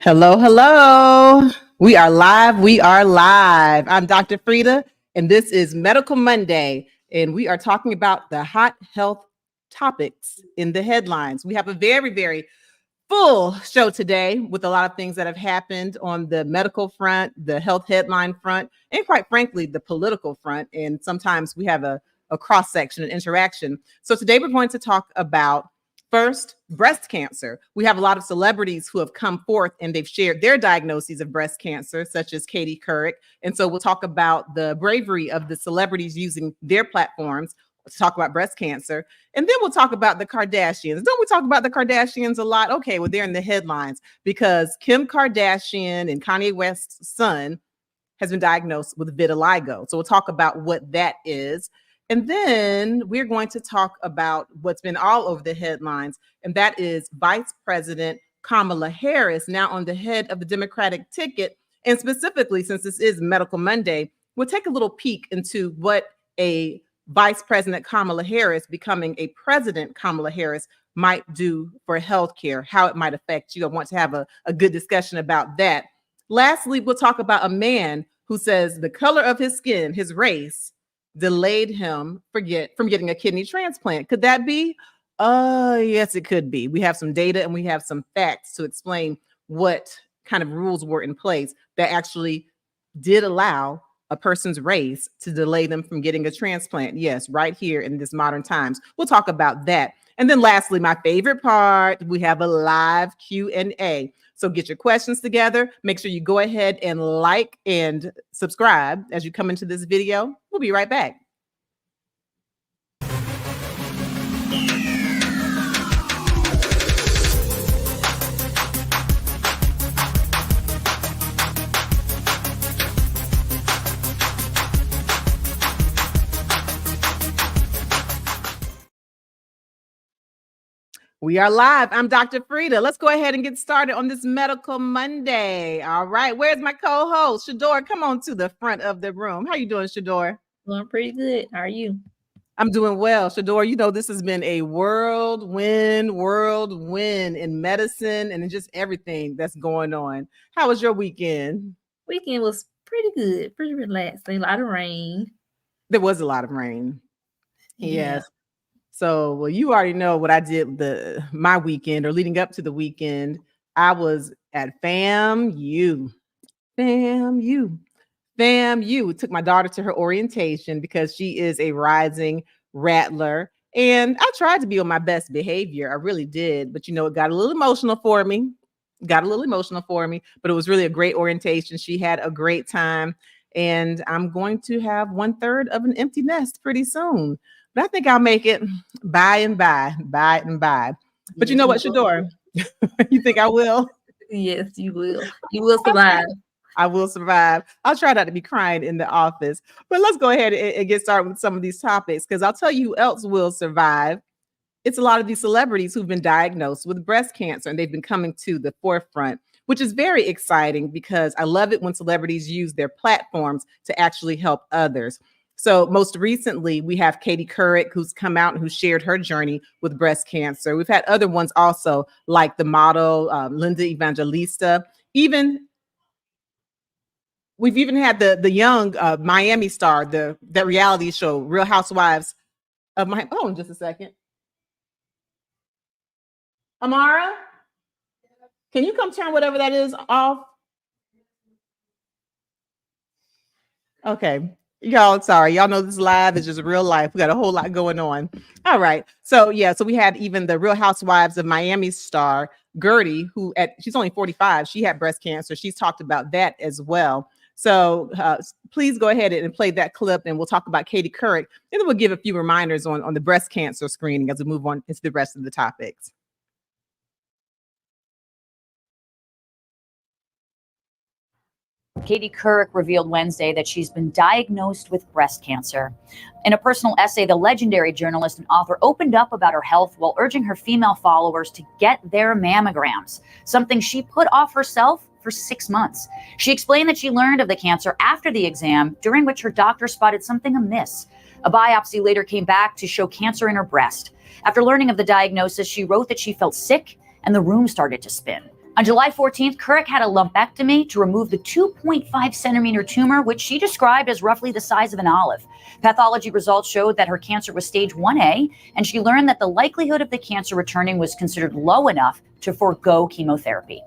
Hello, hello. We are live. We are live. I'm Dr. Frita, and this is Medical Monday, and we are talking about the hot health topics in the headlines. We have a very full show today with a lot of things that have happened on the medical front, the health headline front, and quite frankly, the political front. And sometimes we have a cross-section and interaction. So today we're going to talk about first, breast cancer. We have a lot of celebrities who have come forth and they've shared their diagnoses of breast cancer, such as Katie Couric. And so we'll talk about the bravery of the celebrities using their platforms to talk about breast cancer. And then we'll talk about the Kardashians. Don't we talk about the Kardashians a lot? Okay, well, they're in the headlines because Kim Kardashian and Kanye West's son has been diagnosed with vitiligo. So we'll talk about what that is. And then we're going to talk about what's been all over the headlines, and that is Vice President Kamala Harris, now on the head of the Democratic ticket. And specifically, since this is Medical Monday, we'll take a little peek into what a Vice President Kamala Harris becoming a President Kamala Harris might do for healthcare, how it might affect you. I want to have a good discussion about that. Lastly, we'll talk about a man who says the color of his skin, his race, delayed him from getting a kidney transplant. Could that be? Yes, it could be. We have some data and we have some facts to explain what kind of rules were in place that actually did allow a person's race to delay them from getting a transplant. Yes, right here in this modern times. We'll talk about that. And then lastly, my favorite part, we have a live Q&A. So get your questions together. Make sure you go ahead and like and subscribe as you come into this video. We'll be right back. We are live. I'm Dr. Frita. Let's go ahead and get started on this Medical Monday. All right. Where's my co-host? Shador, come on to the front of the room. How you doing, Shador? Doing pretty good. How are you? I'm doing well. Shador, you know, this has been a whirlwind in medicine and in just everything that's going on. How was your weekend? Weekend was pretty good, pretty relaxing. A lot of rain. There was a lot of rain. Yeah. Yes. So, well, you already know what I did my weekend or leading up to the weekend. I was at FAMU. Took my daughter to her orientation because she is a rising rattler. And I tried to be on my best behavior. I really did. But, you know, it got a little emotional for me. But it was really a great orientation. She had a great time. And I'm going to have 1/3 of an empty nest pretty soon. But I think I'll make it by and by. But you know what, Shador? You think I will? Yes, you will. You will survive. I will survive. I'll try not to be crying in the office. But let's go ahead and get started with some of these topics, because I'll tell you who else will survive. It's a lot of these celebrities who've been diagnosed with breast cancer, and they've been coming to the forefront, which is very exciting because I love it when celebrities use their platforms to actually help others. So most recently, we have Katie Couric, who's come out and who shared her journey with breast cancer. We've had other ones also, like the model Linda Evangelista. We've even had the young Miami star, the reality show, Real Housewives of Miami. Hold on just a second. Amara, can you come turn whatever that is off? Okay. Y'all, sorry. Y'all know this live is just real life. We got a whole lot going on. All right. So we had even the Real Housewives of Miami star, Gertie, who she's only 45. She had breast cancer. She's talked about that as well. So please go ahead and play that clip, and we'll talk about Katie Couric. And then we'll give a few reminders on the breast cancer screening as we move on into the rest of the topics. Katie Couric revealed Wednesday that she's been diagnosed with breast cancer. In a personal essay, the legendary journalist and author opened up about her health while urging her female followers to get their mammograms, something she put off herself for 6 months. She explained that she learned of the cancer after the exam, during which her doctor spotted something amiss. A biopsy later came back to show cancer in her breast. After learning of the diagnosis, she wrote that she felt sick and the room started to spin. On July 14th, Couric had a lumpectomy to remove the 2.5 centimeter tumor, which she described as roughly the size of an olive. Pathology results showed that her cancer was stage 1A, and she learned that the likelihood of the cancer returning was considered low enough to forego chemotherapy.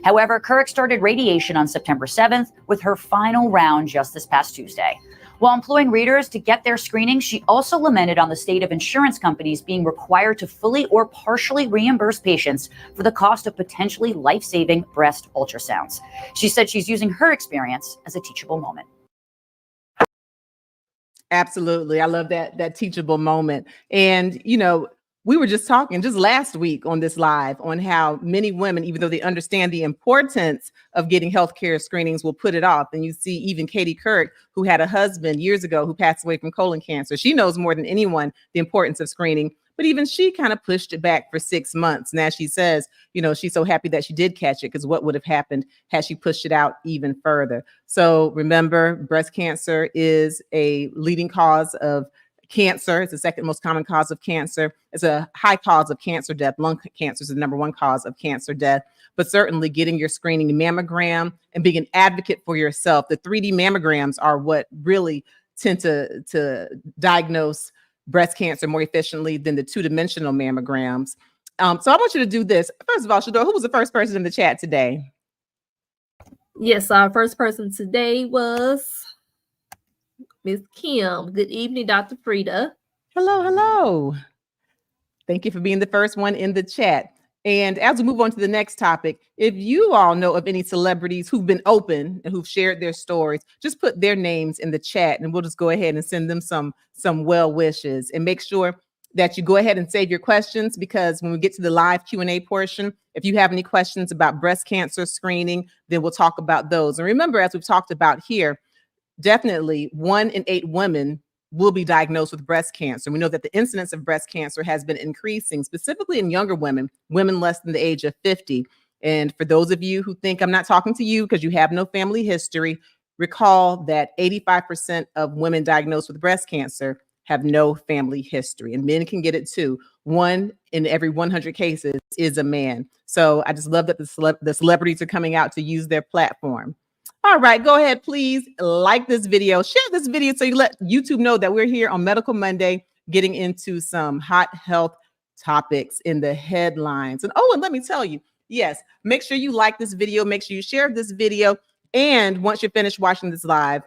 However, Couric started radiation on September 7th with her final round just this past Tuesday. While employing readers to get their screenings, she also lamented on the state of insurance companies being required to fully or partially reimburse patients for the cost of potentially life-saving breast ultrasounds. She said she's using her experience as a teachable moment. Absolutely. I love that teachable moment. And, we were just talking just last week on this live on how many women, even though they understand the importance of getting healthcare screenings, will put it off. And you see even Katie Couric, who had a husband years ago who passed away from colon cancer. She knows more than anyone the importance of screening. But even she kind of pushed it back for 6 months. Now she says, she's so happy that she did catch it, because what would have happened had she pushed it out even further? So remember, breast cancer is a leading cause of cancer. It's the second most common cause of cancer. It's a high cause of cancer death. Lung cancer is the number one cause of cancer death. But certainly getting your screening mammogram and being an advocate for yourself. The 3D mammograms are what really tend to diagnose breast cancer more efficiently than the two-dimensional mammograms. So I want you to do this. First of all, Shador, who was the first person in the chat today? Yes, our first person today was Miss Kim. Good evening, Dr. Frita. Hello. Thank you for being the first one in the chat. And as we move on to the next topic, if you all know of any celebrities who've been open and who've shared their stories, just put their names in the chat and we'll just go ahead and send them some well wishes. And make sure that you go ahead and save your questions, because when we get to the live Q&A portion, if you have any questions about breast cancer screening, then we'll talk about those. And remember, as we've talked about here, definitely 1 in 8 women will be diagnosed with breast cancer. We know that the incidence of breast cancer has been increasing, specifically in younger women less than the age of 50. And for those of you who think I'm not talking to you because you have no family history, recall that 85% of women diagnosed with breast cancer have no family history, and men can get it too. 1 in every 100 cases is a man. So I just love that the celebrities are coming out to use their platform. All right, go ahead, please like this video, share this video so you let YouTube know that we're here on Medical Monday, getting into some hot health topics in the headlines. And and let me tell you, yes, make sure you like this video, make sure you share this video. And once you're finished watching this live,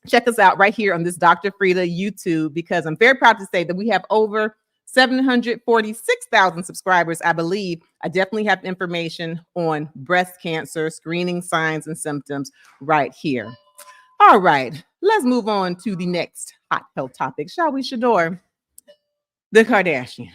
check us out right here on this Dr. Frita YouTube, because I'm very proud to say that we have over 746,000 subscribers, I believe. I definitely have information on breast cancer screening signs and symptoms right here. All right, let's move on to the next hot health topic, shall we, Shador? The Kardashians.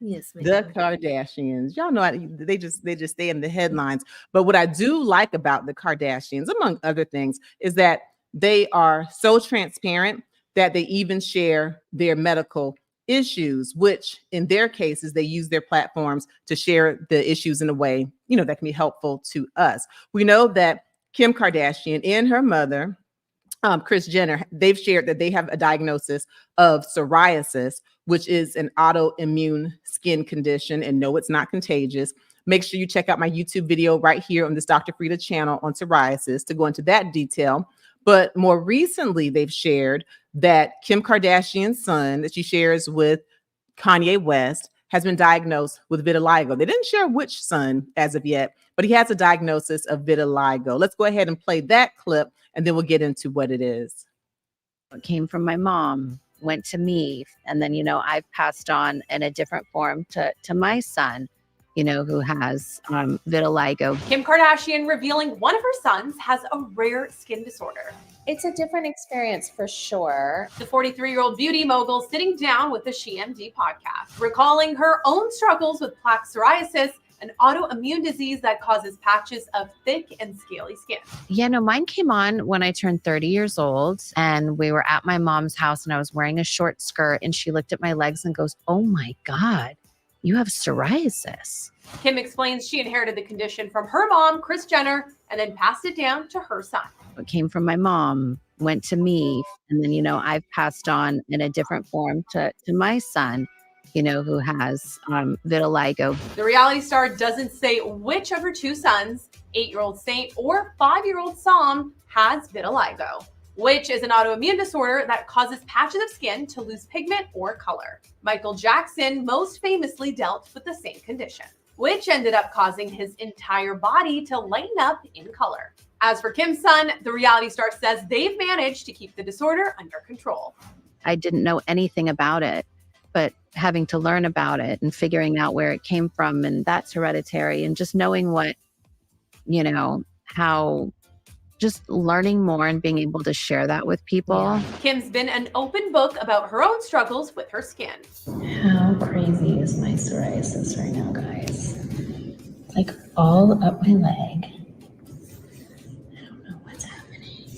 Yes, ma'am. The Kardashians. Y'all know they just stay in the headlines. But what I do like about the Kardashians, among other things, is that they are so transparent that they even share their medical issues, which in their cases, they use their platforms to share the issues in a way, that can be helpful to us. We know that Kim Kardashian and her mother, Kris Jenner, they've shared that they have a diagnosis of psoriasis, which is an autoimmune skin condition. And no, it's not contagious. Make sure you check out my YouTube video right here on this Dr. Frita channel on psoriasis to go into that detail. But more recently, they've shared that Kim Kardashian's son that she shares with Kanye West has been diagnosed with vitiligo. They didn't share which son as of yet, but he has a diagnosis of vitiligo. Let's go ahead and play that clip, and then we'll get into what it is. It came from my mom, went to me, and then, I've passed on in a different form to my son, who has vitiligo. Kim Kardashian revealing one of her sons has a rare skin disorder. It's a different experience for sure. The 43-year-old beauty mogul sitting down with the SheMD podcast, recalling her own struggles with plaque psoriasis, an autoimmune disease that causes patches of thick and scaly skin. Yeah, no, mine came on when I turned 30 years old, and we were at my mom's house and I was wearing a short skirt, and she looked at my legs and goes, "Oh my God, you have psoriasis." Kim explains she inherited the condition from her mom, Kris Jenner, and then passed it down to her son. It came from my mom, went to me, and then, I've passed on in a different form to my son, who has vitiligo. The reality star doesn't say which of her two sons, 8-year-old Saint or 5-year-old Psalm, has vitiligo, which is an autoimmune disorder that causes patches of skin to lose pigment or color. Michael Jackson most famously dealt with the same condition, which ended up causing his entire body to lighten up in color. As for Kim's son, the reality star says they've managed to keep the disorder under control. I didn't know anything about it, but having to learn about it and figuring out where it came from, and that's hereditary, and just knowing what, how, just learning more and being able to share that with people. Yeah. Kim's been an open book about her own struggles with her skin. How crazy is my psoriasis right now, guys? Like all up my leg. I don't know what's happening.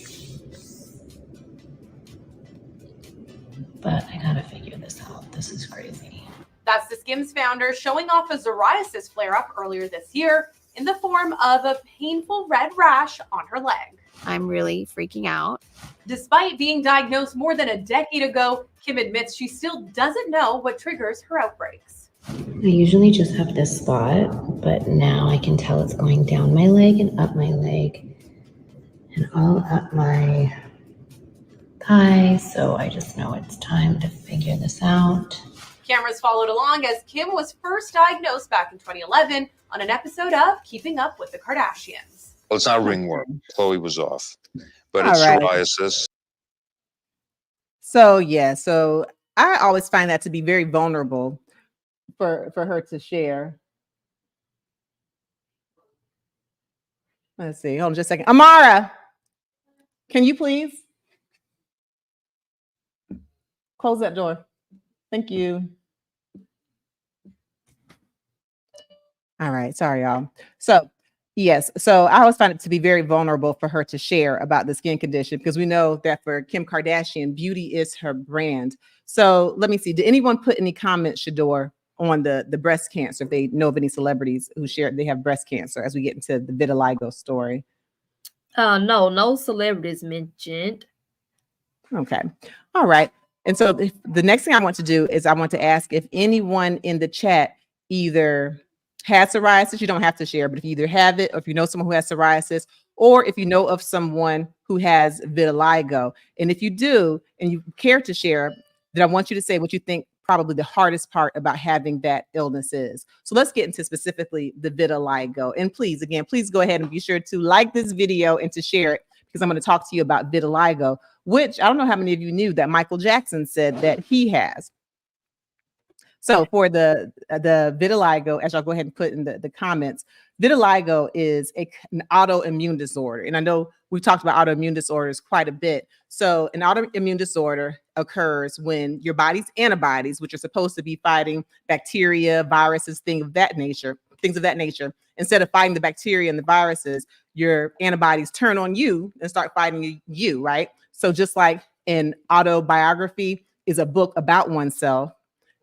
But I gotta figure this out. This is crazy. That's the Skims founder showing off a psoriasis flare-up earlier this year in the form of a painful red rash on her leg. I'm really freaking out. Despite being diagnosed more than a decade ago, Kim admits she still doesn't know what triggers her outbreaks. I usually just have this spot, but now I can tell it's going down my leg and up my leg and all up my thigh. So I just know it's time to figure this out. Cameras followed along as Kim was first diagnosed back in 2011 on an episode of Keeping Up with the Kardashians. Well, it's not ringworm. Chloe was off, but All it's right. psoriasis. So I always find that to be very vulnerable for her to share. Let's see. Hold on just a second. Amara, can you please close that door? Thank you. All right. Sorry, y'all. So yes. So I always find it to be very vulnerable for her to share about the skin condition, because we know that for Kim Kardashian, beauty is her brand. So let me see. Did anyone put any comments, Shador, on the breast cancer? If they know of any celebrities who shared they have breast cancer, as we get into the vitiligo story. No celebrities mentioned. Okay. All right. And so the next thing I want to do is I want to ask if anyone in the chat either has psoriasis. You don't have to share, but if you either have it, or if you know someone who has psoriasis, or if you know of someone who has vitiligo. And if you do, and you care to share, then I want you to say what you think probably the hardest part about having that illness is. So let's get into specifically the vitiligo. And please go ahead and be sure to like this video and to share it, because I'm going to talk to you about vitiligo, which I don't know how many of you knew that Michael Jackson said that he has. So for the vitiligo, as y'all go ahead and put in the comments, vitiligo is an autoimmune disorder. And I know we've talked about autoimmune disorders quite a bit. So an autoimmune disorder occurs when your body's antibodies, which are supposed to be fighting bacteria, viruses, things of that nature, instead of fighting the bacteria and the viruses, your antibodies turn on you and start fighting you, right? So just like an autobiography is a book about oneself,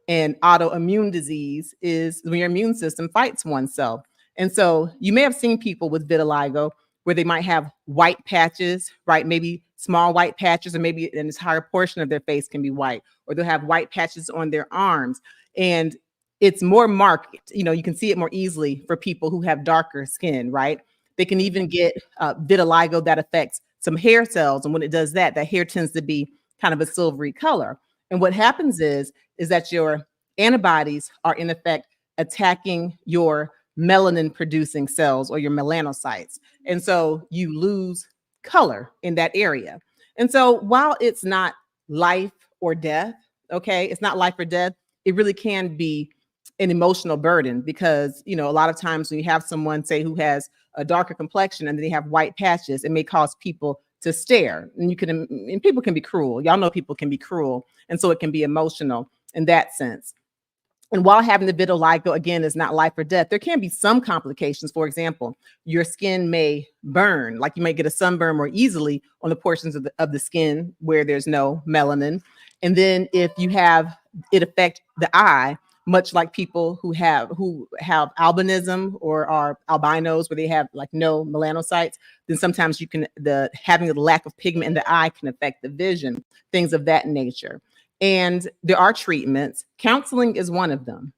and autoimmune disease is when your immune system fights oneself. And so you may have seen people with vitiligo where they might have white patches, right? Maybe small white patches, or maybe an entire portion of their face can be white, or they'll have white patches on their arms. And it's more marked, you can see it more easily for people who have darker skin, right? They can even get vitiligo that affects some hair cells. And when it does that, hair tends to be kind of a silvery color. And what happens is that your antibodies are in effect attacking your melanin producing cells, or your melanocytes. And so you lose color in that area. And so while it's not life or death, okay, it's not life or death, it really can be an emotional burden, because, a lot of times when you have someone, say, who has a darker complexion and they have white patches, it may cause people to stare, and people can be cruel. Y'all know people can be cruel. And so it can be emotional in that sense. And while having the vitiligo, again, is not life or death, there can be some complications. For example, your skin may burn, like you may get a sunburn more easily on the portions of the skin where there's no melanin. And then if you have it affect the eye, much like people who have albinism or are albinos, where they have like no melanocytes, then sometimes having the lack of pigment in the eye can affect the vision, things of that nature. And there are treatments. Counseling is one of them.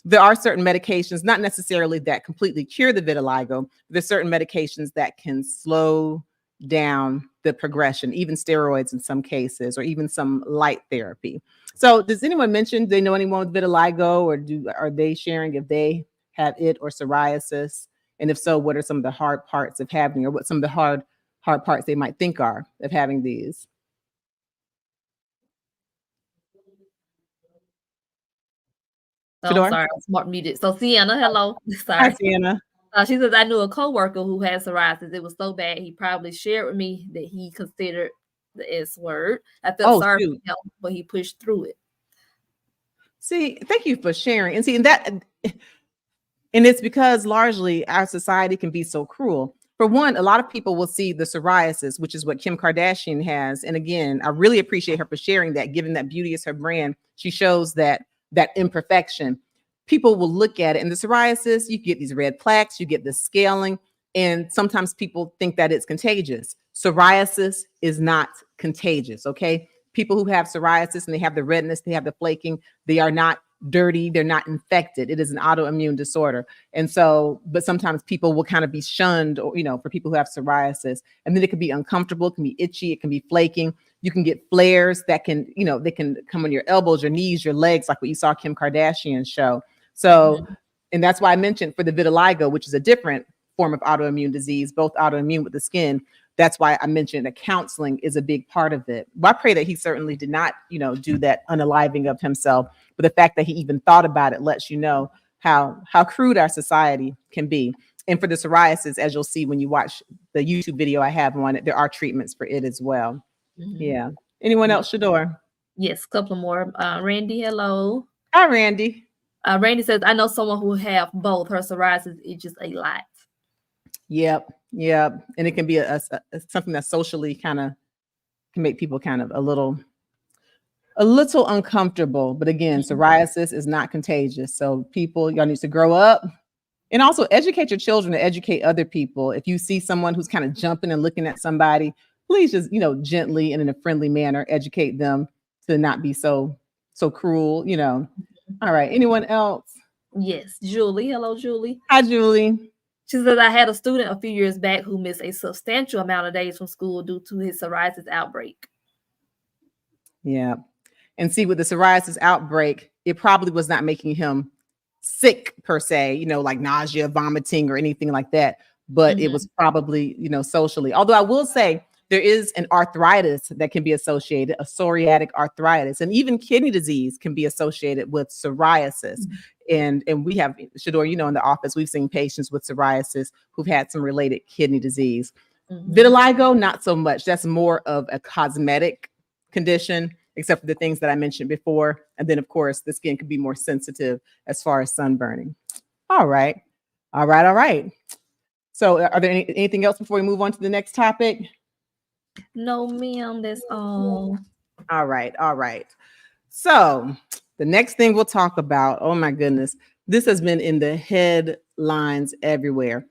There are certain medications, not necessarily that completely cure the vitiligo. There's certain medications that can slow down the progression, even steroids in some cases, or even some light therapy. So does anyone mention they know anyone with vitiligo, or are they sharing if they have it or psoriasis? And if so, what are some of the hard parts of having, or what some of the hard parts they might think are of having these? Oh, Fedor? sorry, I was smart muted. So Sienna, hello. Hi, Sorry. Sienna. She says, I knew a coworker who had psoriasis. It was so bad, he probably shared with me that he considered the S word. I felt sorry for him, but he pushed through it. See, thank you for sharing. And see, and it's because largely our society can be so cruel. For one, a lot of people will see the psoriasis, which is what Kim Kardashian has. And again, I really appreciate her for sharing that, given that beauty is her brand. She shows that imperfection. People will look at it, and the psoriasis, you get these red plaques, you get the scaling, and sometimes people think that it's contagious. Psoriasis is not contagious, okay? People who have psoriasis and they have the redness, they have the flaking, they are not dirty, they're not infected. It is an autoimmune disorder. And so, but sometimes people will kind of be shunned, or, for people who have psoriasis, and then it can be uncomfortable, it can be itchy, it can be flaking. You can get flares that can, they can come on your elbows, your knees, your legs, like what you saw Kim Kardashian show. So, and that's why I mentioned for the vitiligo, which is a different form of autoimmune disease, both autoimmune with the skin. That's why I mentioned that counseling is a big part of it. Well, I pray that he certainly did not, do that unaliving of himself. But the fact that he even thought about it lets you know how crude our society can be. And for the psoriasis, as you'll see when you watch the YouTube video I have on it, there are treatments for it as well. Yeah. Anyone else, Shador? Yes, a couple more. Randy, hello. Hi, Randy. Randy says, I know someone who have both. Her psoriasis is just a lot. Yep. And it can be something that socially kind of can make people kind of a little uncomfortable. But again, psoriasis is not contagious. So y'all need to grow up and also educate your children to educate other people. If you see someone who's kind of jumping and looking at somebody, please just, gently and in a friendly manner, educate them to not be so cruel, All right. Anyone else? Yes. Julie. Hello, Julie. Hi, Julie. She says, I had a student a few years back who missed a substantial amount of days from school due to his psoriasis outbreak. Yeah. And see, with the psoriasis outbreak, it probably was not making him sick per se, like nausea, vomiting, or anything like that. But it was probably, socially. Although I will say there is an arthritis that can be associated, a psoriatic arthritis, and even kidney disease can be associated with psoriasis. And we have, Shador, in the office, we've seen patients with psoriasis who've had some related kidney disease. Vitiligo, not so much. That's more of a cosmetic condition, except for the things that I mentioned before. And then, of course, the skin can be more sensitive as far as sunburning. All right. So are there anything else before we move on to the next topic? No, ma'am, that's all. All right. So the next thing we'll talk about, oh my goodness, this has been in the headlines everywhere.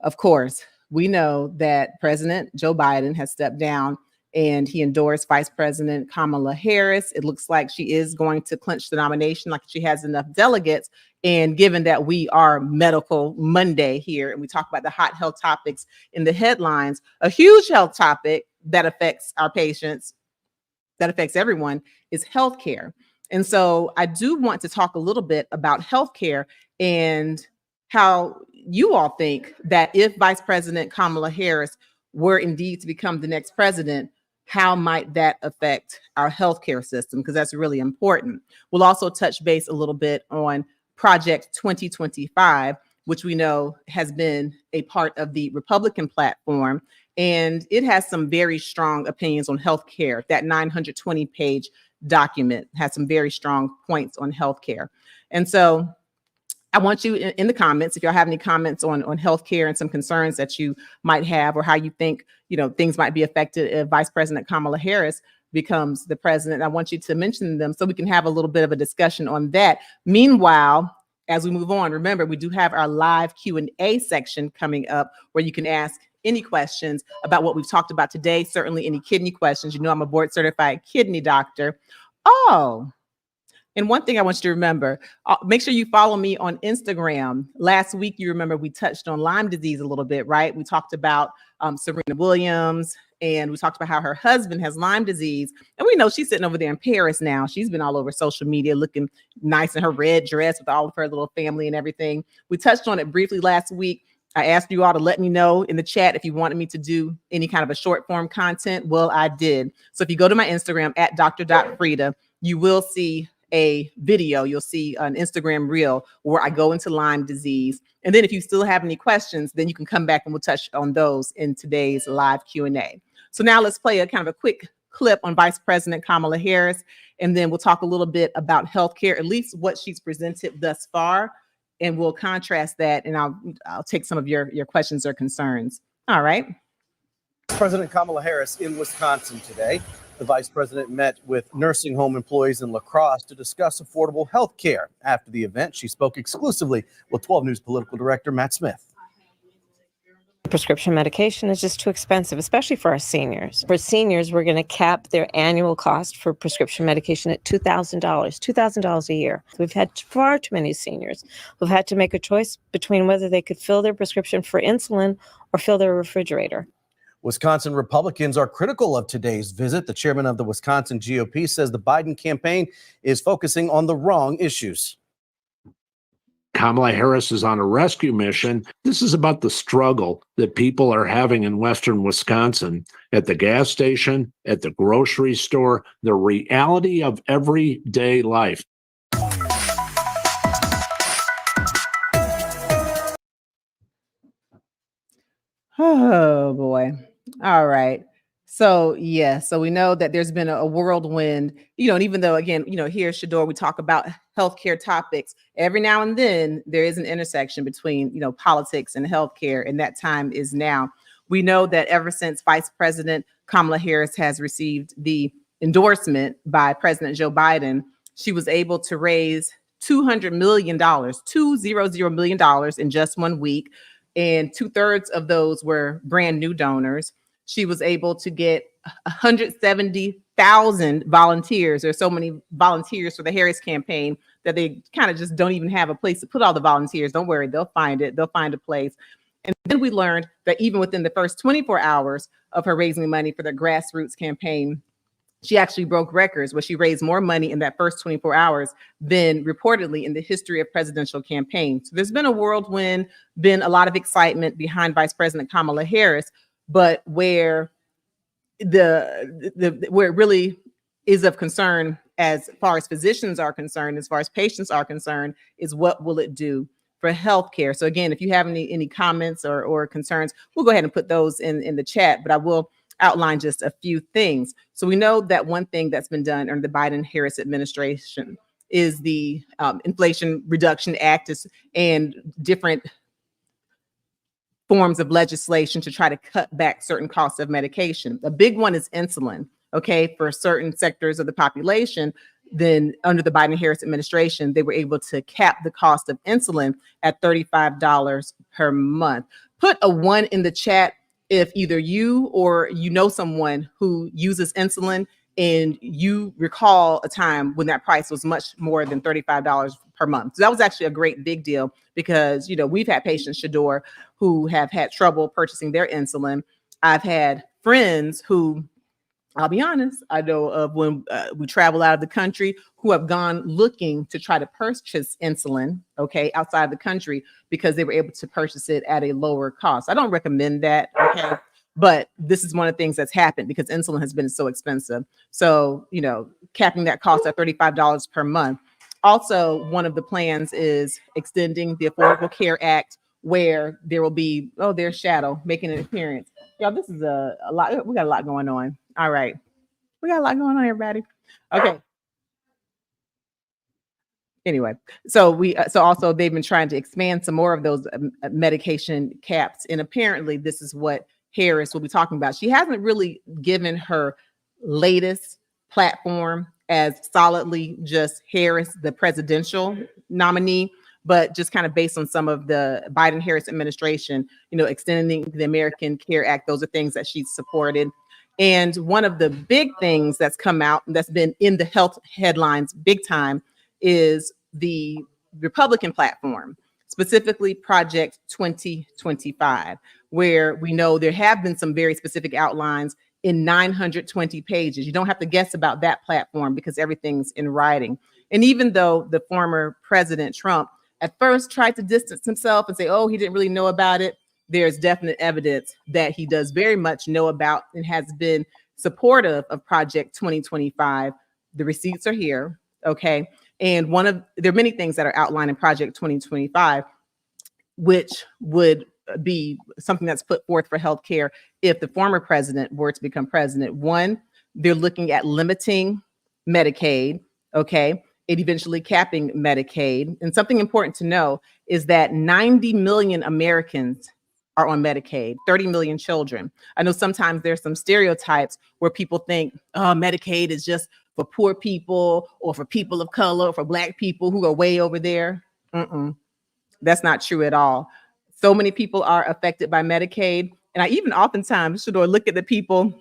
Of course, we know that President Joe Biden has stepped down and he endorsed Vice President Kamala Harris. It looks like she is going to clinch the nomination, like she has enough delegates. And given that we are Medical Monday here and we talk about the hot health topics in the headlines, a huge health topic that affects our patients, that affects everyone, is healthcare. And so I do want to talk a little bit about healthcare and how you all think that if Vice President Kamala Harris were indeed to become the next president, how might that affect our healthcare system? Because that's really important. We'll also touch base a little bit on Project 2025, which we know has been a part of the Republican platform. And it has some very strong opinions on healthcare. That 920-page document has some very strong points on healthcare. And so I want you in the comments, if y'all have any comments on healthcare and some concerns that you might have, or how you think, things might be affected if Vice President Kamala Harris becomes the president. I want you to mention them so we can have a little bit of a discussion on that. Meanwhile, as we move on, remember, we do have our live Q&A section coming up where you can ask any questions about what we've talked about today, certainly any kidney questions. You know, I'm a board certified kidney doctor. Oh, and one thing I want you to remember, make sure you follow me on Instagram. Last week, you remember we touched on Lyme disease a little bit, right? We talked about Serena Williams, and we talked about how her husband has Lyme disease. And we know she's sitting over there in Paris now. She's been all over social media looking nice in her red dress with all of her little family and everything. We touched on it briefly last week. I asked you all to let me know in the chat if you wanted me to do any kind of a short form content. Well, I did. So if you go to my Instagram at dr.frita, you will see a video. You'll see an Instagram reel where I go into Lyme disease. And then if you still have any questions, then you can come back and we'll touch on those in today's live Q&A. So now let's play a kind of a quick clip on Vice President Kamala Harris, and then we'll talk a little bit about healthcare, at least what she's presented thus far, and we'll contrast that, and I'll take some of your questions or concerns. All right. President Kamala Harris in Wisconsin today. The vice president met with nursing home employees in La Crosse to discuss affordable health care. After the event, she spoke exclusively with 12 News political director Matt Smith. Prescription medication is just too expensive, especially for our seniors. For seniors, we're going to cap their annual cost for prescription medication at $2,000 a year. We've had far too many seniors who've had to make a choice between whether they could fill their prescription for insulin or fill their refrigerator. Wisconsin Republicans are critical of today's visit. The chairman of the Wisconsin GOP says the Biden campaign is focusing on the wrong issues. Kamala Harris is on a rescue mission. This is about the struggle that people are having in Western Wisconsin, at the gas station, at the grocery store, the reality of everyday life. Oh, boy. All right. So, yeah, so we know that there's been a whirlwind, and even though, again, here at Shador, we talk about healthcare topics. Every now and then there is an intersection between, politics and healthcare, and that time is now. We know that ever since Vice President Kamala Harris has received the endorsement by President Joe Biden, she was able to raise $200 million, $200 million in just 1 week. And 2/3 of those were brand new donors. She was able to get 170,000 volunteers. There's so many volunteers for the Harris campaign that they kind of just don't even have a place to put all the volunteers. Don't worry, they'll find it. They'll find a place. And then we learned that even within the first 24 hours of her raising money for the grassroots campaign, she actually broke records where she raised more money in that first 24 hours than reportedly in the history of presidential campaigns. So there's been a whirlwind, been a lot of excitement behind Vice President Kamala Harris, but where where it really is of concern as far as physicians are concerned, as far as patients are concerned, is what will it do for healthcare? So again, if you have any comments or concerns, we'll go ahead and put those in the chat, but I will outline just a few things. So we know that one thing that's been done under the Biden-Harris administration is the Inflation Reduction Act and different forms of legislation to try to cut back certain costs of medication. A big one is insulin, okay, for certain sectors of the population. Then under the Biden-Harris administration, they were able to cap the cost of insulin at $35 per month. Put a 1 in the chat if either you or someone who uses insulin and you recall a time when that price was much more than $35 per month. So that was actually a great big deal because, we've had patients, Shador, who have had trouble purchasing their insulin. I've had friends who, I'll be honest, I know of when we travel out of the country who have gone looking to try to purchase insulin, okay, outside the country because they were able to purchase it at a lower cost. I don't recommend that, okay, but this is one of the things that's happened because insulin has been so expensive. So, capping that cost at $35 per month. Also, one of the plans is extending the Affordable Care Act where there will be, there's Shadow making an appearance. Y'all, this is a lot. We got a lot going on. All right. We got a lot going on, everybody. Okay. Anyway, so also they've been trying to expand some more of those medication caps. And apparently this is what Harris will be talking about. She hasn't really given her latest platform as solidly just Harris, the presidential nominee, but just kind of based on some of the Biden-Harris administration, extending the American Care Act, those are things that she's supported. And one of the big things that's come out and that's been in the health headlines big time is the Republican platform, specifically Project 2025, where we know there have been some very specific outlines in 920 pages. You don't have to guess about that platform because everything's in writing. And even though the former President Trump at first tried to distance himself and say, oh, he didn't really know about it, there's definite evidence that he does very much know about and has been supportive of Project 2025. The receipts are here, okay? And there are many things that are outlined in Project 2025, which would be something that's put forth for healthcare if the former president were to become president. One, they're looking at limiting Medicaid, okay, and eventually capping Medicaid. And something important to know is that 90 million Americans are on Medicaid, 30 million children. I know sometimes there's some stereotypes where people think, oh, Medicaid is just for poor people or for people of color or for Black people who are way over there. That's not true at all. So many people are affected by Medicaid. And I even oftentimes should look at the people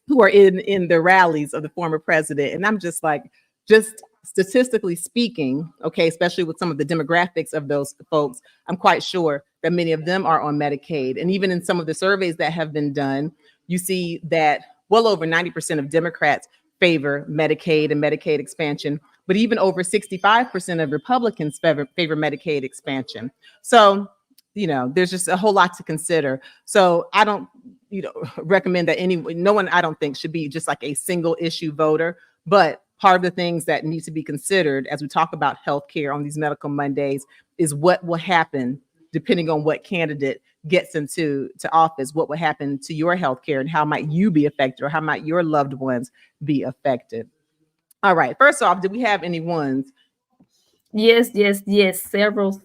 who are in the rallies of the former president. And I'm just like, just statistically speaking, okay, especially with some of the demographics of those folks, I'm quite sure that many of them are on Medicaid. And even in some of the surveys that have been done, you see that well over 90% of Democrats favor Medicaid and Medicaid expansion, but even over 65% of Republicans favor Medicaid expansion. So, there's just a whole lot to consider. So I don't, recommend that no one, I don't think, should be just like a single issue voter, but part of the things that need to be considered as we talk about healthcare on these Medical Mondays is what will happen depending on what candidate gets into office, what will happen to your healthcare and how might you be affected or how might your loved ones be affected. All right. First off, do we have any ones? Yes. Several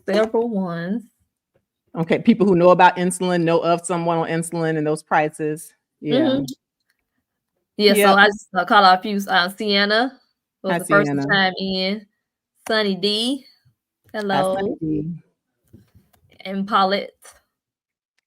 ones. Okay. People who know about insulin, know of someone on insulin and those prices. Yeah. Mm-hmm. Yeah. So I just call out a few. Sienna was the first to chime in. Sunny D. Hello. Sunny D. And Paulette.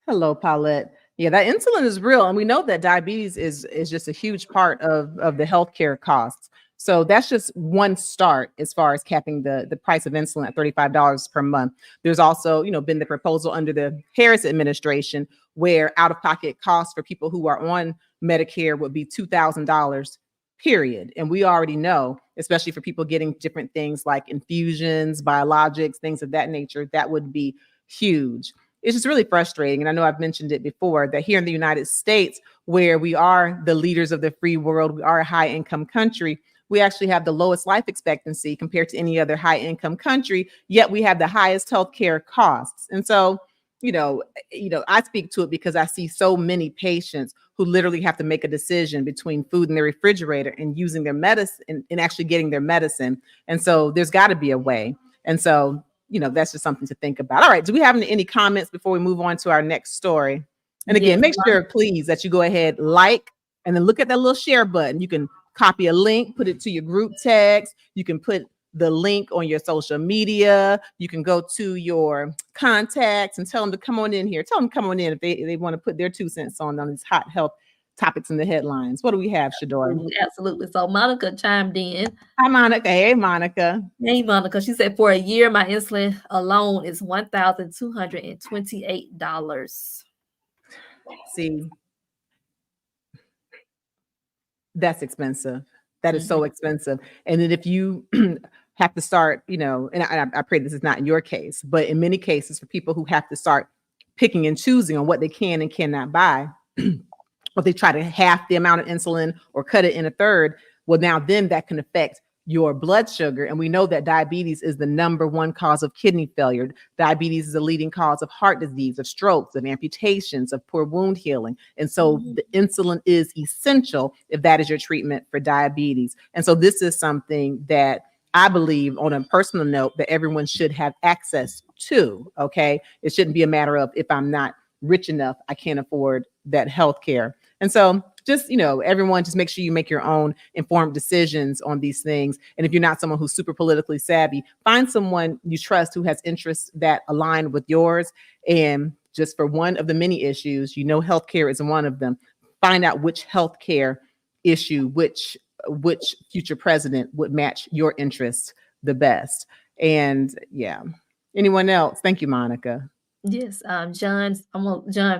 Hello, Paulette. Yeah, that insulin is real. And we know that diabetes is just a huge part of the healthcare costs. So that's just one start as far as capping the price of insulin at $35 per month. There's also, been the proposal under the Harris administration where out-of-pocket costs for people who are on Medicare would be $2,000, period. And we already know, especially for people getting different things like infusions, biologics, things of that nature, that would be huge. It's just really frustrating. And I know I've mentioned it before that here in the United States, where we are the leaders of the free world, we are a high income country, we actually have the lowest life expectancy compared to any other high income country, yet we have the highest healthcare costs. And so, I speak to it because I see so many patients who literally have to make a decision between food in their refrigerator and using their medicine and actually getting their medicine. And so there's got to be a way. And so, that's just something to think about. All right. Do we have any comments before we move on to our next story? And again, make sure, please, that you go ahead, like, and then look at that little share button. You can copy a link, put it to your group text. You can put the link on your social media. You can go to your contacts and tell them to come on in here. Tell them to come on in if they want to put their 2 cents on these hot health topics in the headlines. What do we have, Shador? Absolutely. So Monica chimed in. Hi, Monica. Hey, Monica. Hey, Monica. She said, for a year, my insulin alone is $1,228. See, that's expensive. That is so expensive. And then if you have to start, and I pray this is not in your case, but in many cases for people who have to start picking and choosing on what they can and cannot buy, or they try to half the amount of insulin or cut it in a third, well, now then that can affect your blood sugar. And we know that diabetes is the #1 cause of kidney failure. Diabetes is a leading cause of heart disease, of strokes, of amputations, of poor wound healing. And so the insulin is essential if that is your treatment for diabetes. And so this is something that I believe, on a personal note, that everyone should have access to. Okay. It shouldn't be a matter of, if I'm not rich enough, I can't afford that health care. And so just, everyone, just make sure you make your own informed decisions on these things. And if you're not someone who's super politically savvy, find someone you trust who has interests that align with yours. And just for one of the many issues, healthcare is one of them. Find out which healthcare issue, which future president would match your interests the best. And yeah. Anyone else? Thank you, Monica. Yes, John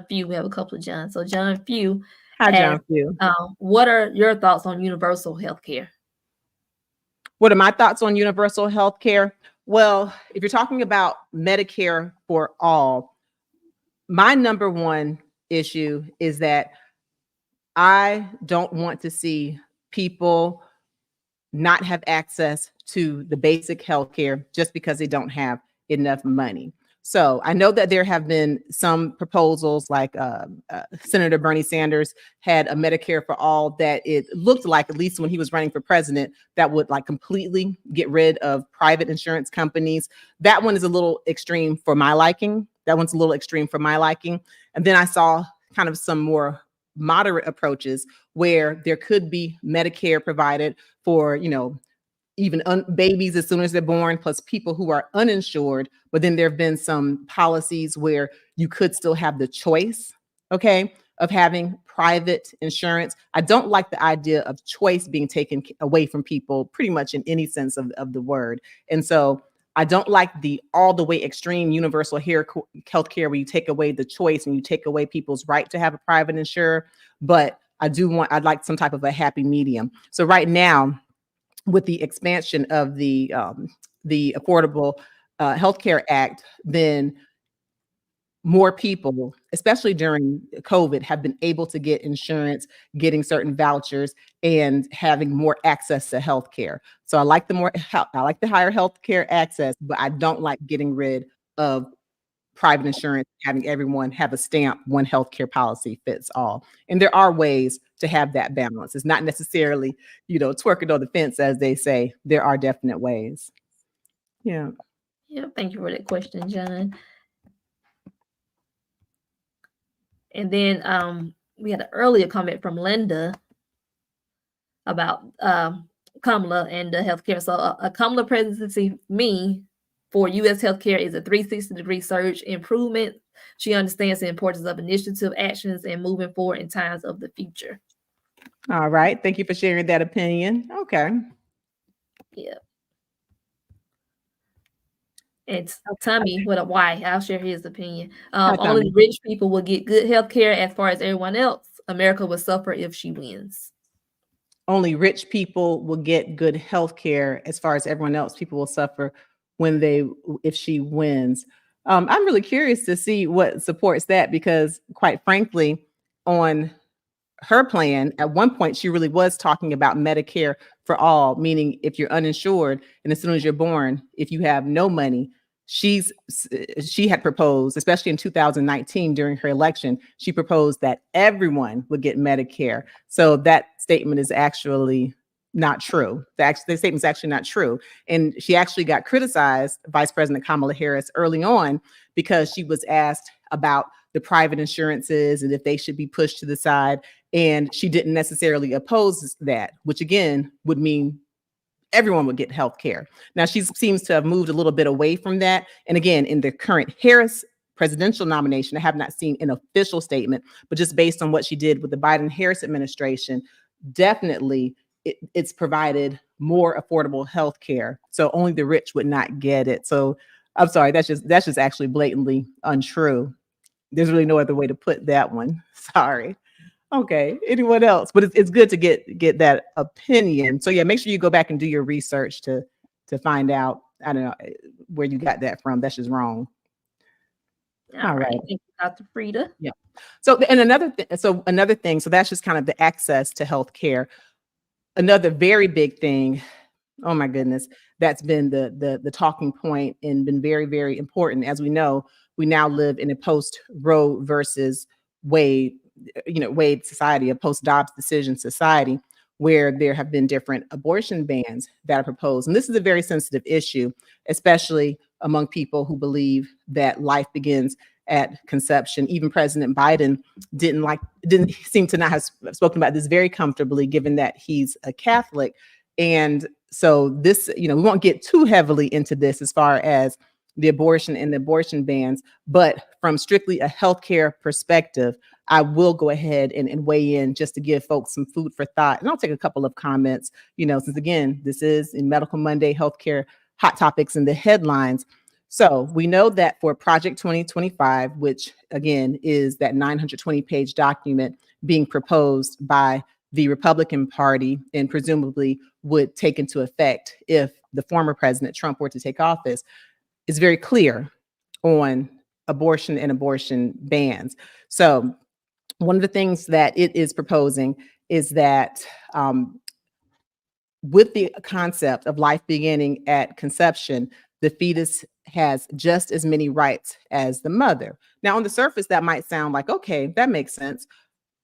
Few. We have a couple of Johns. So John Few. Hi, John Few. What are your thoughts on universal health care? What are my thoughts on universal health care? Well, if you're talking about Medicare for all, my number one issue is that I don't want to see people not have access to the basic health care just because they don't have enough money. So I know that there have been some proposals, like Senator Bernie Sanders had a Medicare for all that it looked like, at least when he was running for president, that would like completely get rid of private insurance companies. That one is a little extreme for my liking. And then I saw kind of some more moderate approaches where there could be Medicare provided for, even babies as soon as they're born, plus people who are uninsured. But then there have been some policies where you could still have the choice, of having private insurance. I don't like the idea of choice being taken away from people pretty much in any sense of the word. And so I don't like the all the way extreme universal health care where you take away the choice and you take away people's right to have a private insurer. But I'd like some type of a happy medium. So right now, with the expansion of the Affordable Healthcare Act, then more people, especially during COVID, have been able to get insurance, getting certain vouchers, and having more access to healthcare. So I like the higher healthcare access, but I don't like getting rid of private insurance, having everyone have a stamp, one healthcare policy fits all. And there are ways to have that balance. It's not necessarily, twerking on the fence, as they say. There are definite ways. Yeah. Yeah. Thank you for that question, John. And then we had an earlier comment from Linda about Kamala and the healthcare. So a Kamala presidency for U.S. healthcare is a 360-degree surge improvement. She understands the importance of initiative, actions, and moving forward in times of the future. All right. Thank you for sharing that opinion. Okay. Yeah. And Tommy, with a Y, I'll share his opinion. Only rich people will get good health care. As far as everyone else, America will suffer if she wins. Only rich people will get good health care. As far as everyone else, people will suffer if she wins. I'm really curious to see what supports that, because quite frankly, on her plan, at one point, she really was talking about Medicare for all, meaning if you're uninsured and as soon as you're born, if you have no money, she had proposed, especially in 2019 during her election, she proposed that everyone would get Medicare. So that statement is actually not true. The statement is actually not true. And she actually got criticized, Vice President Kamala Harris, early on, because she was asked about the private insurances and if they should be pushed to the side. And she didn't necessarily oppose that, which again would mean everyone would get health care. Now, she seems to have moved a little bit away from that. And again, in the current Harris presidential nomination, I have not seen an official statement, but just based on what she did with the Biden-Harris administration, definitely it's provided more affordable health care. So only the rich would not get it. So I'm sorry, that's just actually blatantly untrue. There's really no other way to put that one. Sorry. Okay. Anyone else? But it's good to get that opinion. So yeah, make sure you go back and do your research to find out, I don't know, where you got that from. That's just wrong. All right. Thank you, Dr. Frita. Yeah. So another thing, so that's just kind of the access to health care. Another very big thing, oh my goodness, that's been the talking point and been very, very important. As we know, we now live in a post-Roe versus Wade society, a post-Dobbs decision society, where there have been different abortion bans that are proposed. And this is a very sensitive issue, especially among people who believe that life begins at conception. Even President Biden didn't seem to not have spoken about this very comfortably, given that he's a Catholic. And so this, we won't get too heavily into this as far as the abortion and the abortion bans, but from strictly a healthcare perspective, I will go ahead and weigh in just to give folks some food for thought. And I'll take a couple of comments, since again, this is in Medical Monday, healthcare hot topics in the headlines. So we know that for Project 2025, which again is that 920-page document being proposed by the Republican Party and presumably would take into effect if the former President Trump were to take office, is very clear on abortion and abortion bans. So one of the things that it is proposing is that with the concept of life beginning at conception, the fetus has just as many rights as the mother. Now, on the surface, that might sound like, okay, that makes sense.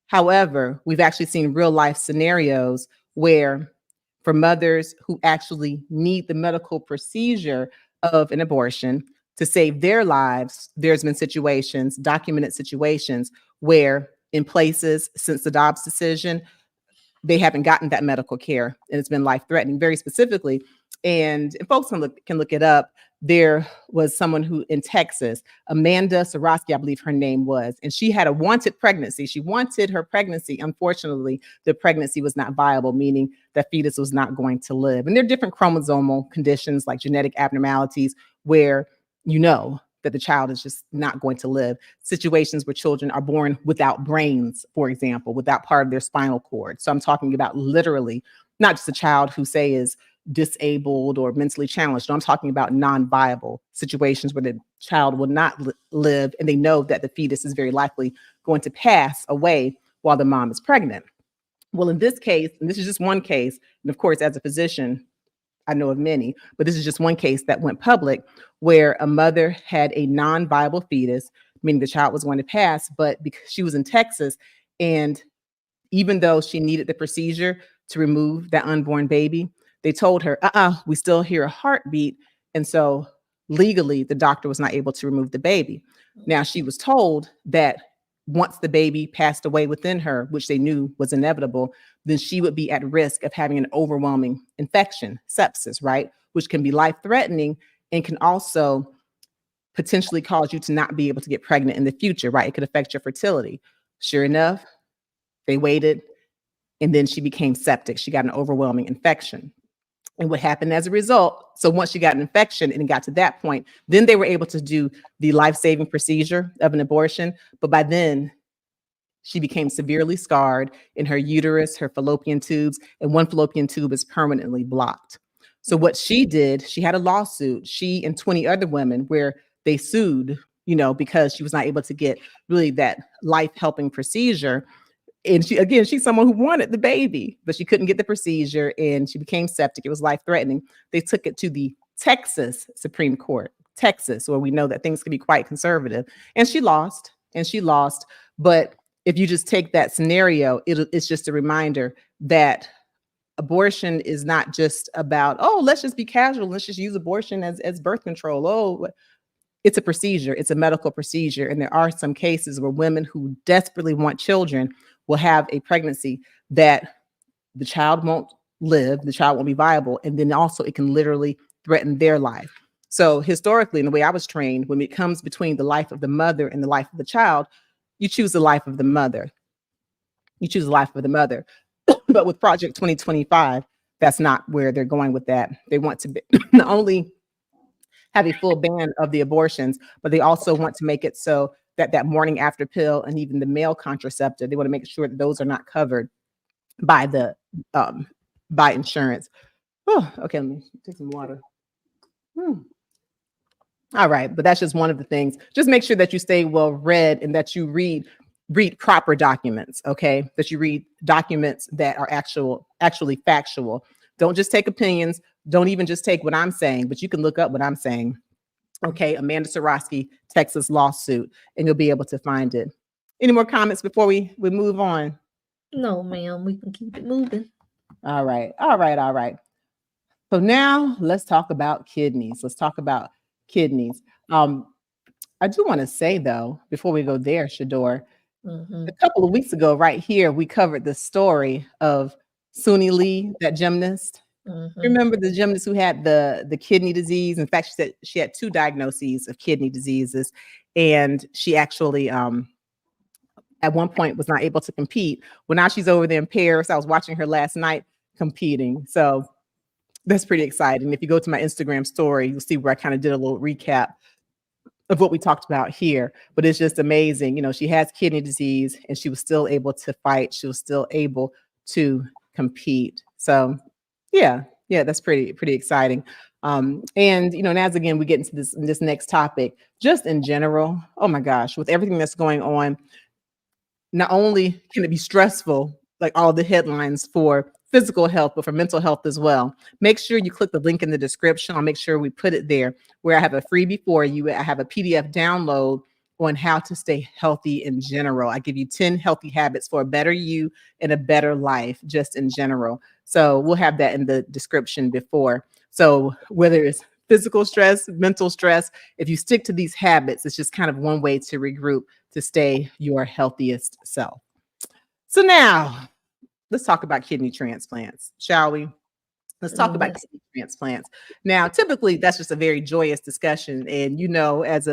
However, we've actually seen real life scenarios where for mothers who actually need the medical procedure of an abortion to save their lives, there's been situations, documented situations, where in places since the Dobbs decision, they haven't gotten that medical care and it's been life-threatening, very specifically. And folks can look it up. There was someone who in Texas, Amanda Sorosky, I believe her name was, and she had a wanted pregnancy. She wanted her pregnancy. Unfortunately, the pregnancy was not viable, meaning that fetus was not going to live. And there are different chromosomal conditions like genetic abnormalities where that the child is just not going to live. Situations where children are born without brains, for example, without part of their spinal cord. So I'm talking about literally not just a child who say is disabled or mentally challenged. No, I'm talking about non-viable situations where the child will not live and they know that the fetus is very likely going to pass away while the mom is pregnant. Well, in this case, and this is just one case, and of course, as a physician, I know of many, but this is just one case that went public where a mother had a non-viable fetus, meaning the child was going to pass, but because she was in Texas, and even though she needed the procedure to remove that unborn baby, they told her, we still hear a heartbeat. And so legally, the doctor was not able to remove the baby. Now, she was told that once the baby passed away within her, which they knew was inevitable, then she would be at risk of having an overwhelming infection, sepsis, right? Which can be life-threatening and can also potentially cause you to not be able to get pregnant in the future, right? It could affect your fertility. Sure enough, they waited, and then she became septic. She got an overwhelming infection. And what happened as a result, so once she got an infection and it got to that point, then they were able to do the life-saving procedure of an abortion. But by then, she became severely scarred in her uterus, her fallopian tubes, and one fallopian tube is permanently blocked. So what she did, she had a lawsuit, she and 20 other women, where they sued, because she was not able to get really that life-helping procedure. And she's someone who wanted the baby, but she couldn't get the procedure and she became septic. It was life-threatening. They took it to the Texas Supreme Court, Texas, where we know that things can be quite conservative. And she lost. But if you just take that scenario, it's just a reminder that abortion is not just about, let's just be casual. Let's just use abortion as birth control. It's a procedure. It's a medical procedure. And there are some cases where women who desperately want children will have a pregnancy that the child won't live, the child won't be viable, and then also it can literally threaten their life. So historically, in the way I was trained, when it comes between the life of the mother and the life of the child, you choose the life of the mother. But with Project 2025, that's not where they're going with that. They want to not only have a full ban of the abortions, but they also want to make it so that morning after pill and even the male contraceptive, they want to make sure that those are not covered by the by insurance. Oh, okay, let me take some water. All right, but that's just one of the things. Just make sure that you stay well read and that you read proper documents, okay? That you read documents that are actually factual. Don't just take opinions. Don't even just take what I'm saying, but you can look up what I'm saying. Okay, Amanda Sorosky, Texas lawsuit, and you'll be able to find it. Any more comments before we move on? No, ma'am, we can keep it moving. All right. So now let's talk about kidneys. I I do want to say though, before we go there, Shador, Mhm. a couple of weeks ago, right here, we covered the story of Suni Lee, that gymnast. Mhm. Remember the gymnast who had the kidney disease? In fact, she said she had 2 diagnoses of kidney diseases, and she actually at one point was not able to compete. Well, now she's over there in Paris. I was watching her last night competing. So that's pretty exciting. If you go to my Instagram story, you'll see where I kind of did a little recap of what we talked about here. But it's just amazing. You know, she has kidney disease and she was still able to fight. She was still able to compete. So yeah, that's pretty exciting. And you know, and as again, we get into this next topic, just in general, oh my gosh, with everything that's going on, not only can it be stressful, like all the headlines for physical health, but for mental health as well. Make sure you click the link in the description. I'll make sure we put it there where I have a freebie for you. I have a PDF download on how to stay healthy in general. I give you 10 healthy habits for a better you and a better life, just in general. So we'll have that in the description before. So whether it's physical stress, mental stress, if you stick to these habits, it's just kind of one way to regroup to stay your healthiest self. So now let's talk about kidney transplants, shall we? Let's talk about kidney transplants. Now, typically that's just a very joyous discussion. And, you know, as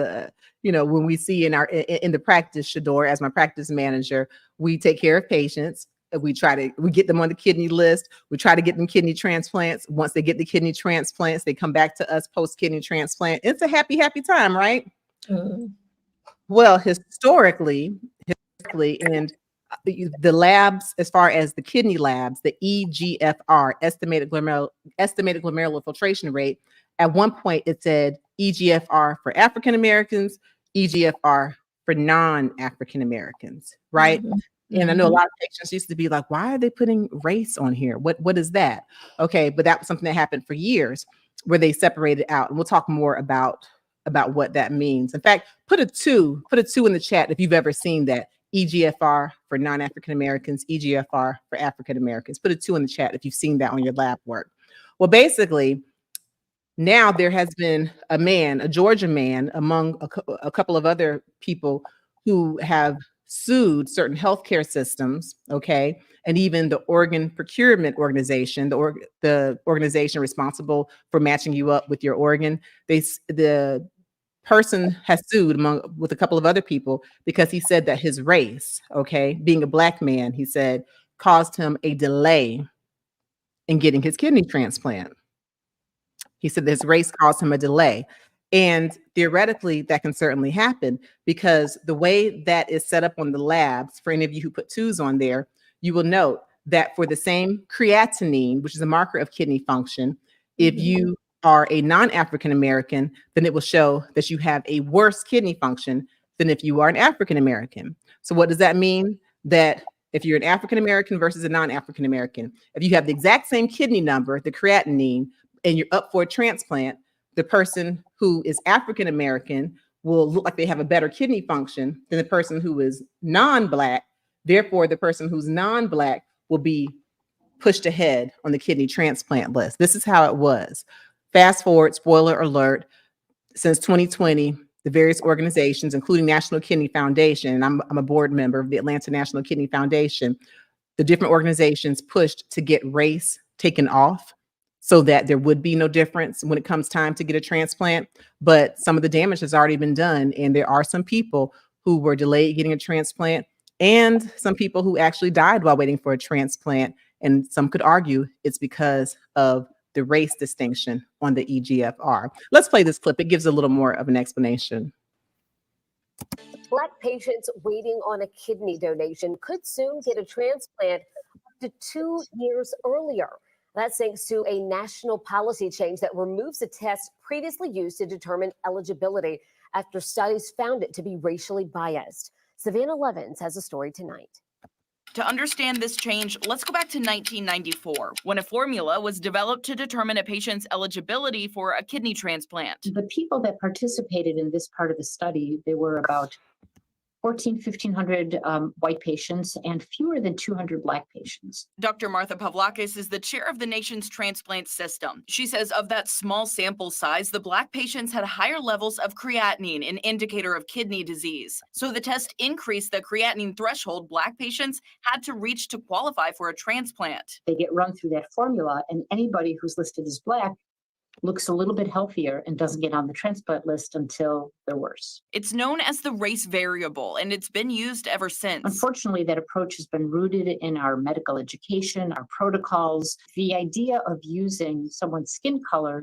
when we see in the practice, Shador, as my practice manager, we take care of patients. We get them on the kidney list. We try to get them kidney transplants. Once they get the kidney transplants, they come back to us post kidney transplant. It's a happy time, right? Mhm. Well, historically, and the labs, as far as the kidney labs, the EGFR, estimated glomerular filtration rate, at one point it said EGFR for African Americans, EGFR for non-African Americans, right? Mhm. And I know a lot of patients used to be like, why are they putting race on here? What is that? Okay, but that was something that happened for years where they separated out. And we'll talk more about what that means. In fact, put a 2 in the chat if you've ever seen that. EGFR for non-African Americans, EGFR for African Americans. Put a 2 in the chat if you've seen that on your lab work. Well, basically, now there has been a Georgia man, among a couple of other people who have sued certain healthcare systems, okay, and even the organ procurement organization, the organization responsible for matching you up with your organ. The person has sued with a couple of other people because he said that his race, okay, being a Black man, he said, caused him a delay in getting his kidney transplant. He said his race caused him a delay. And theoretically, that can certainly happen because the way that is set up on the labs, for any of you who put 2s on there, you will note that for the same creatinine, which is a marker of kidney function, if you are a non-African American, then it will show that you have a worse kidney function than if you are an African American. So what does that mean? That if you're an African American versus a non-African American, if you have the exact same kidney number, the creatinine, and you're up for a transplant, the person who is African American will look like they have a better kidney function than the person who is non-Black. Therefore, the person who's non-Black will be pushed ahead on the kidney transplant list. This is how it was. Fast forward, spoiler alert, since 2020, the various organizations, including National Kidney Foundation, and I'm a board member of the Atlanta National Kidney Foundation, the different organizations pushed to get race taken off so that there would be no difference when it comes time to get a transplant. But some of the damage has already been done, and there are some people who were delayed getting a transplant and some people who actually died while waiting for a transplant. And some could argue it's because of the race distinction on the EGFR. Let's play this clip. It gives a little more of an explanation. Black patients waiting on a kidney donation could soon get a transplant up to 2 years earlier. That's thanks to a national policy change that removes a test previously used to determine eligibility after studies found it to be racially biased. Savannah Levins has a story tonight. To understand this change, let's go back to 1994, when a formula was developed to determine a patient's eligibility for a kidney transplant. The people that participated in this part of the study, there were about 1,500 white patients and fewer than 200 Black patients. Dr. Martha Pavlakis is the chair of the nation's transplant system. She says of that small sample size, the Black patients had higher levels of creatinine, an indicator of kidney disease. So the test increased the creatinine threshold Black patients had to reach to qualify for a transplant. They get run through that formula, and anybody who's listed as Black looks a little bit healthier and doesn't get on the transplant list until they're worse. It's known as the race variable, and it's been used ever since. Unfortunately, that approach has been rooted in our medical education, our protocols. The idea of using someone's skin color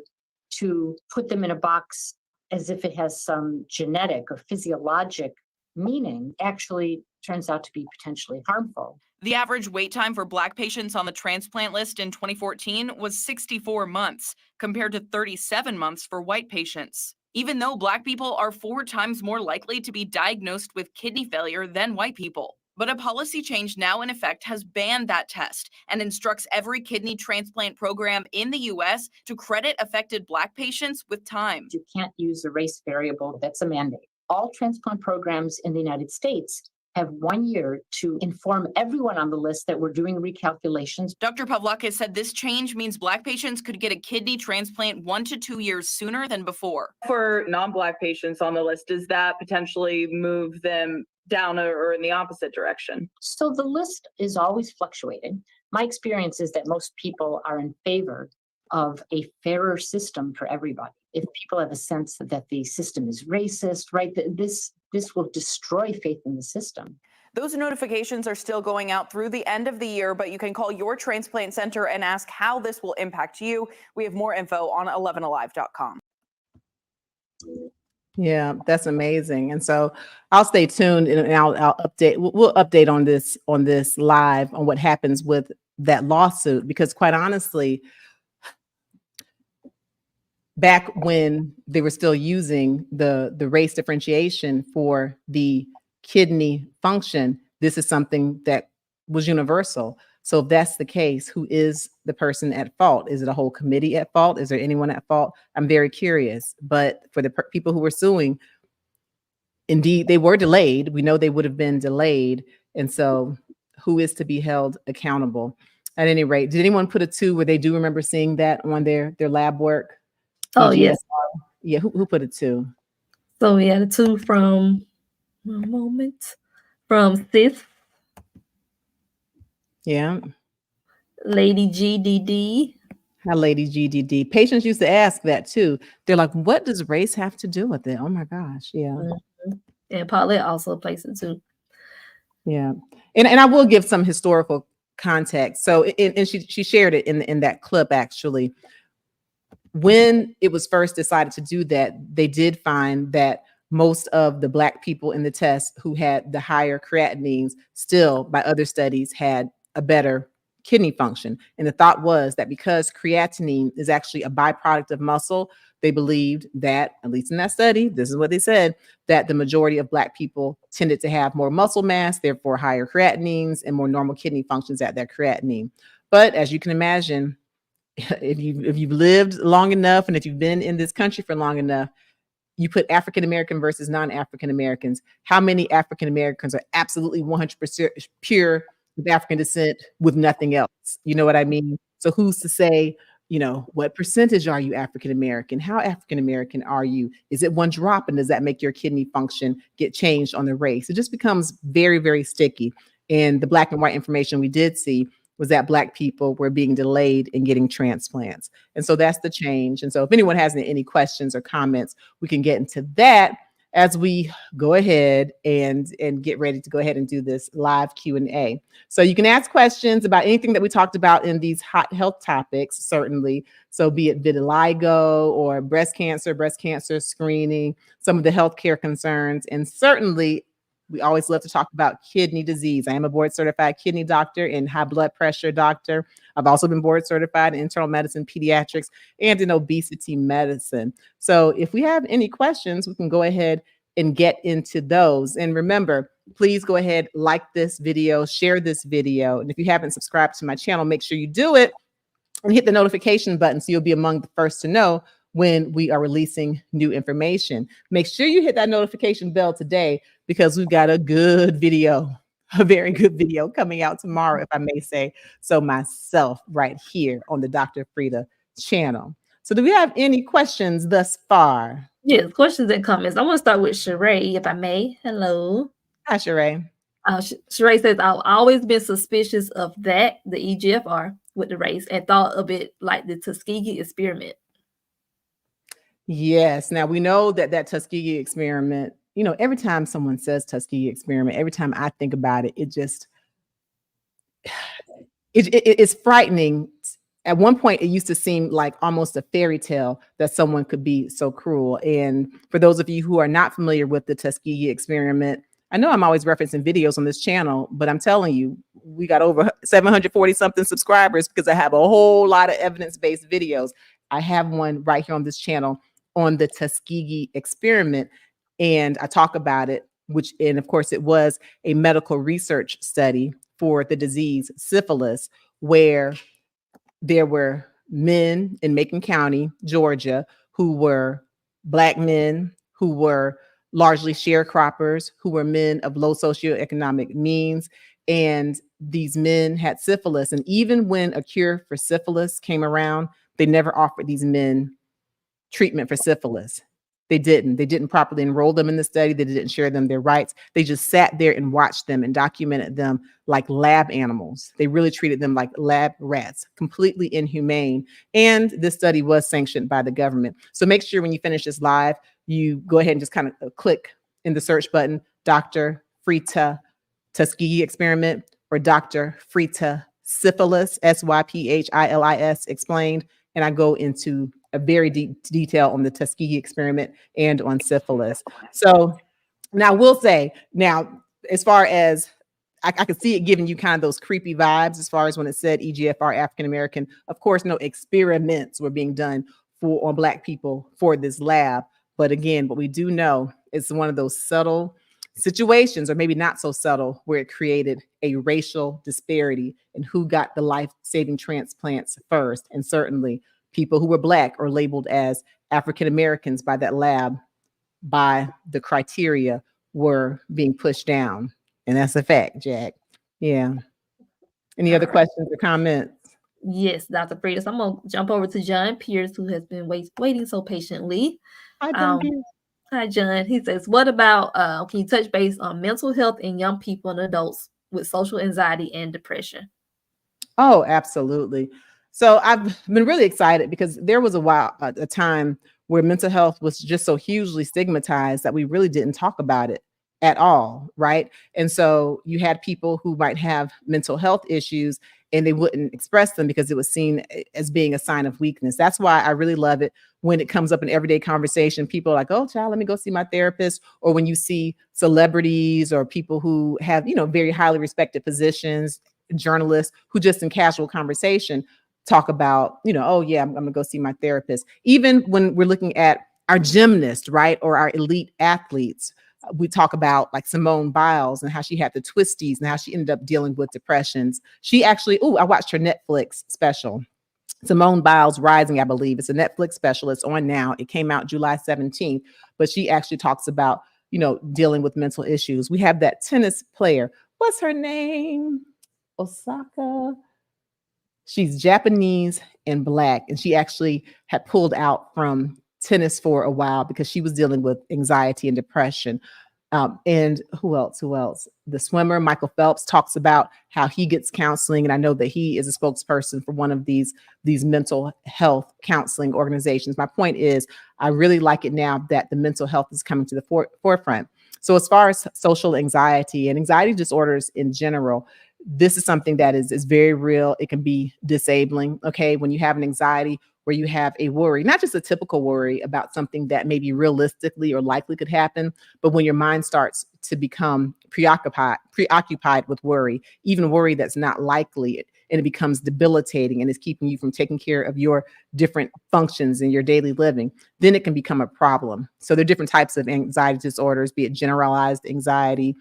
to put them in a box as if it has some genetic or physiologic meaning actually turns out to be potentially harmful. The average wait time for Black patients on the transplant list in 2014 was 64 months, compared to 37 months for white patients. Even though Black people are 4 times more likely to be diagnosed with kidney failure than white people. But a policy change now in effect has banned that test and instructs every kidney transplant program in the U.S. to credit affected Black patients with time. You can't use a race variable. That's a mandate. All transplant programs in the United States have 1 year to inform everyone on the list that we're doing recalculations. Dr. Pavlakis said this change means Black patients could get a kidney transplant 1 to 2 years sooner than before. For non-Black patients on the list, does that potentially move them down or in the opposite direction? So the list is always fluctuating. My experience is that most people are in favor of a fairer system for everybody. If people have a sense that the system is racist, right, this will destroy faith in the system. Those notifications are still going out through the end of the year, but you can call your transplant center and ask how this will impact you. We have more info on 11alive.com. Yeah, that's amazing. And so I'll stay tuned and I'll update. We'll update on this live on what happens with that lawsuit, because quite honestly, back when they were still using the race differentiation for the kidney function, this is something that was universal. So if that's the case, who is the person at fault? Is it a whole committee at fault? Is there anyone at fault? I'm very curious. But for the people who were suing, indeed, they were delayed. We know they would have been delayed. And so who is to be held accountable? At any rate, did anyone put a 2 where they do remember seeing that on their lab work? Oh, yes. Yeah, who put a 2? So we had a 2 from, one moment, from Sis. Yeah. Lady GDD. Hi, Lady GDD. Patients used to ask that too. They're like, what does race have to do with it? Oh my gosh. Yeah. Mm-hmm. And Paulette also placed it too. Yeah. And I will give some historical context. So, and she shared it in that clip, actually. When it was first decided to do that, they did find that most of the Black people in the test who had the higher creatinines still, by other studies, had a better kidney function. And the thought was that because creatinine is actually a byproduct of muscle, they believed that, at least in that study, this is what they said, that the majority of Black people tended to have more muscle mass, therefore higher creatinines and more normal kidney functions at their creatinine. But as you can imagine, if you've lived long enough and if you've been in this country for long enough, you put African American versus non-African Americans. How many African Americans are absolutely 100% pure with African descent with nothing else? You know what I mean? So who's to say, what percentage are you African American? How African American are you? Is it one drop, and does that make your kidney function get changed on the race? It just becomes very, very sticky. And the black and white information we did see was that Black people were being delayed in getting transplants. And so that's the change. And so if anyone has any questions or comments, we can get into that as we go ahead and get ready to go ahead and do this live Q&A. So you can ask questions about anything that we talked about in these hot health topics, certainly. So be it vitiligo or breast cancer screening, some of the healthcare concerns, and certainly we always love to talk about kidney disease. I am a board certified kidney doctor and high blood pressure doctor. I've also been board certified in internal medicine, pediatrics, and in obesity medicine. So if we have any questions, we can go ahead and get into those. And remember, please go ahead, like this video, share this video. And if you haven't subscribed to my channel, make sure you do it and hit the notification button so you'll be among the first to know when we are releasing new information. Make sure you hit that notification bell today because we've got a good video, a very good video coming out tomorrow, if I may say so myself, right here on the Dr. Frita channel. So do we have any questions thus far? Yes, questions and comments. I want to start with Sheree, if I may. Hello. Hi, Sheree. Sheree says, I've always been suspicious of that, the EGFR with the race, and thought of it like the Tuskegee experiment. Yes. Now we know that Tuskegee experiment, you know, every time someone says Tuskegee experiment, every time I think about it, it just, it's frightening. At one point, it used to seem like almost a fairy tale that someone could be so cruel. And for those of you who are not familiar with the Tuskegee experiment, I know I'm always referencing videos on this channel, but I'm telling you, we got over 740 something subscribers because I have a whole lot of evidence-based videos. I have one right here on this channel on the Tuskegee experiment, and I talk about it, and of course it was a medical research study for the disease syphilis, where there were men in Macon County, Georgia, who were Black men, who were largely sharecroppers, who were men of low socioeconomic means. And these men had syphilis. And even when a cure for syphilis came around, they never offered these men treatment for syphilis. They didn't properly enroll them in the study. They didn't share them their rights. They just sat there and watched them and documented them like lab animals. They really treated them like lab rats, completely inhumane. And this study was sanctioned by the government. So make sure when you finish this live, you go ahead and just kind of click in the search button, Dr. Frita Tuskegee experiment or Dr. Frita syphilis, SYPHILIS explained. And I go into a very deep detail on the Tuskegee experiment and on syphilis. So now we'll say, now, as far as I could see it giving you kind of those creepy vibes as far as when it said EGFR African-American, of course, no experiments were being done on Black people for this lab. But again, what we do know is one of those subtle situations, or maybe not so subtle, where it created a racial disparity in who got the life-saving transplants first. And certainly people who were Black or labeled as African-Americans by that lab, by the criteria, were being pushed down. And that's a fact, Jack. Yeah. Any other questions or comments? Yes, Dr. Frita. So I'm going to jump over to John Pierce, who has been waiting so patiently. Hi, John Pierce. Hi, John. He says, what about, can you touch base on mental health in young people and adults with social anxiety and depression? Oh, absolutely. So I've been really excited because there was a time where mental health was just so hugely stigmatized that we really didn't talk about it at all, right? And so you had people who might have mental health issues and they wouldn't express them because it was seen as being a sign of weakness. That's why I really love it when it comes up in everyday conversation. People are like, oh, child, let me go see my therapist. Or when you see celebrities or people who have, you know, very highly respected positions, journalists who just in casual conversation talk about, you know, oh yeah, I'm gonna go see my therapist. Even when we're looking at our gymnasts, right? Or our elite athletes, we talk about like Simone Biles and how she had the twisties and how she ended up dealing with depressions. She actually, I watched her Netflix special, Simone Biles Rising, I believe. It's a Netflix special. It's on now. It came out July 17th, but she actually talks about, you know, dealing with mental issues. We have that tennis player. What's her name? Osaka. She's Japanese and Black, and she actually had pulled out from tennis for a while because she was dealing with anxiety and depression. And who else? The swimmer, Michael Phelps, talks about how he gets counseling. And I know that he is a spokesperson for one of these mental health counseling organizations. My point is, I really like it now that the mental health is coming to the forefront. So as far as social anxiety and anxiety disorders in general, this is something that is very real. It can be disabling. Okay. When you have an anxiety where you have a worry, not just a typical worry about something that maybe realistically or likely could happen, but when your mind starts to become preoccupied with worry, even worry that's not likely, and it becomes debilitating and is keeping you from taking care of your different functions in your daily living, then it can become a problem. So there are different types of anxiety disorders, be it generalized anxiety,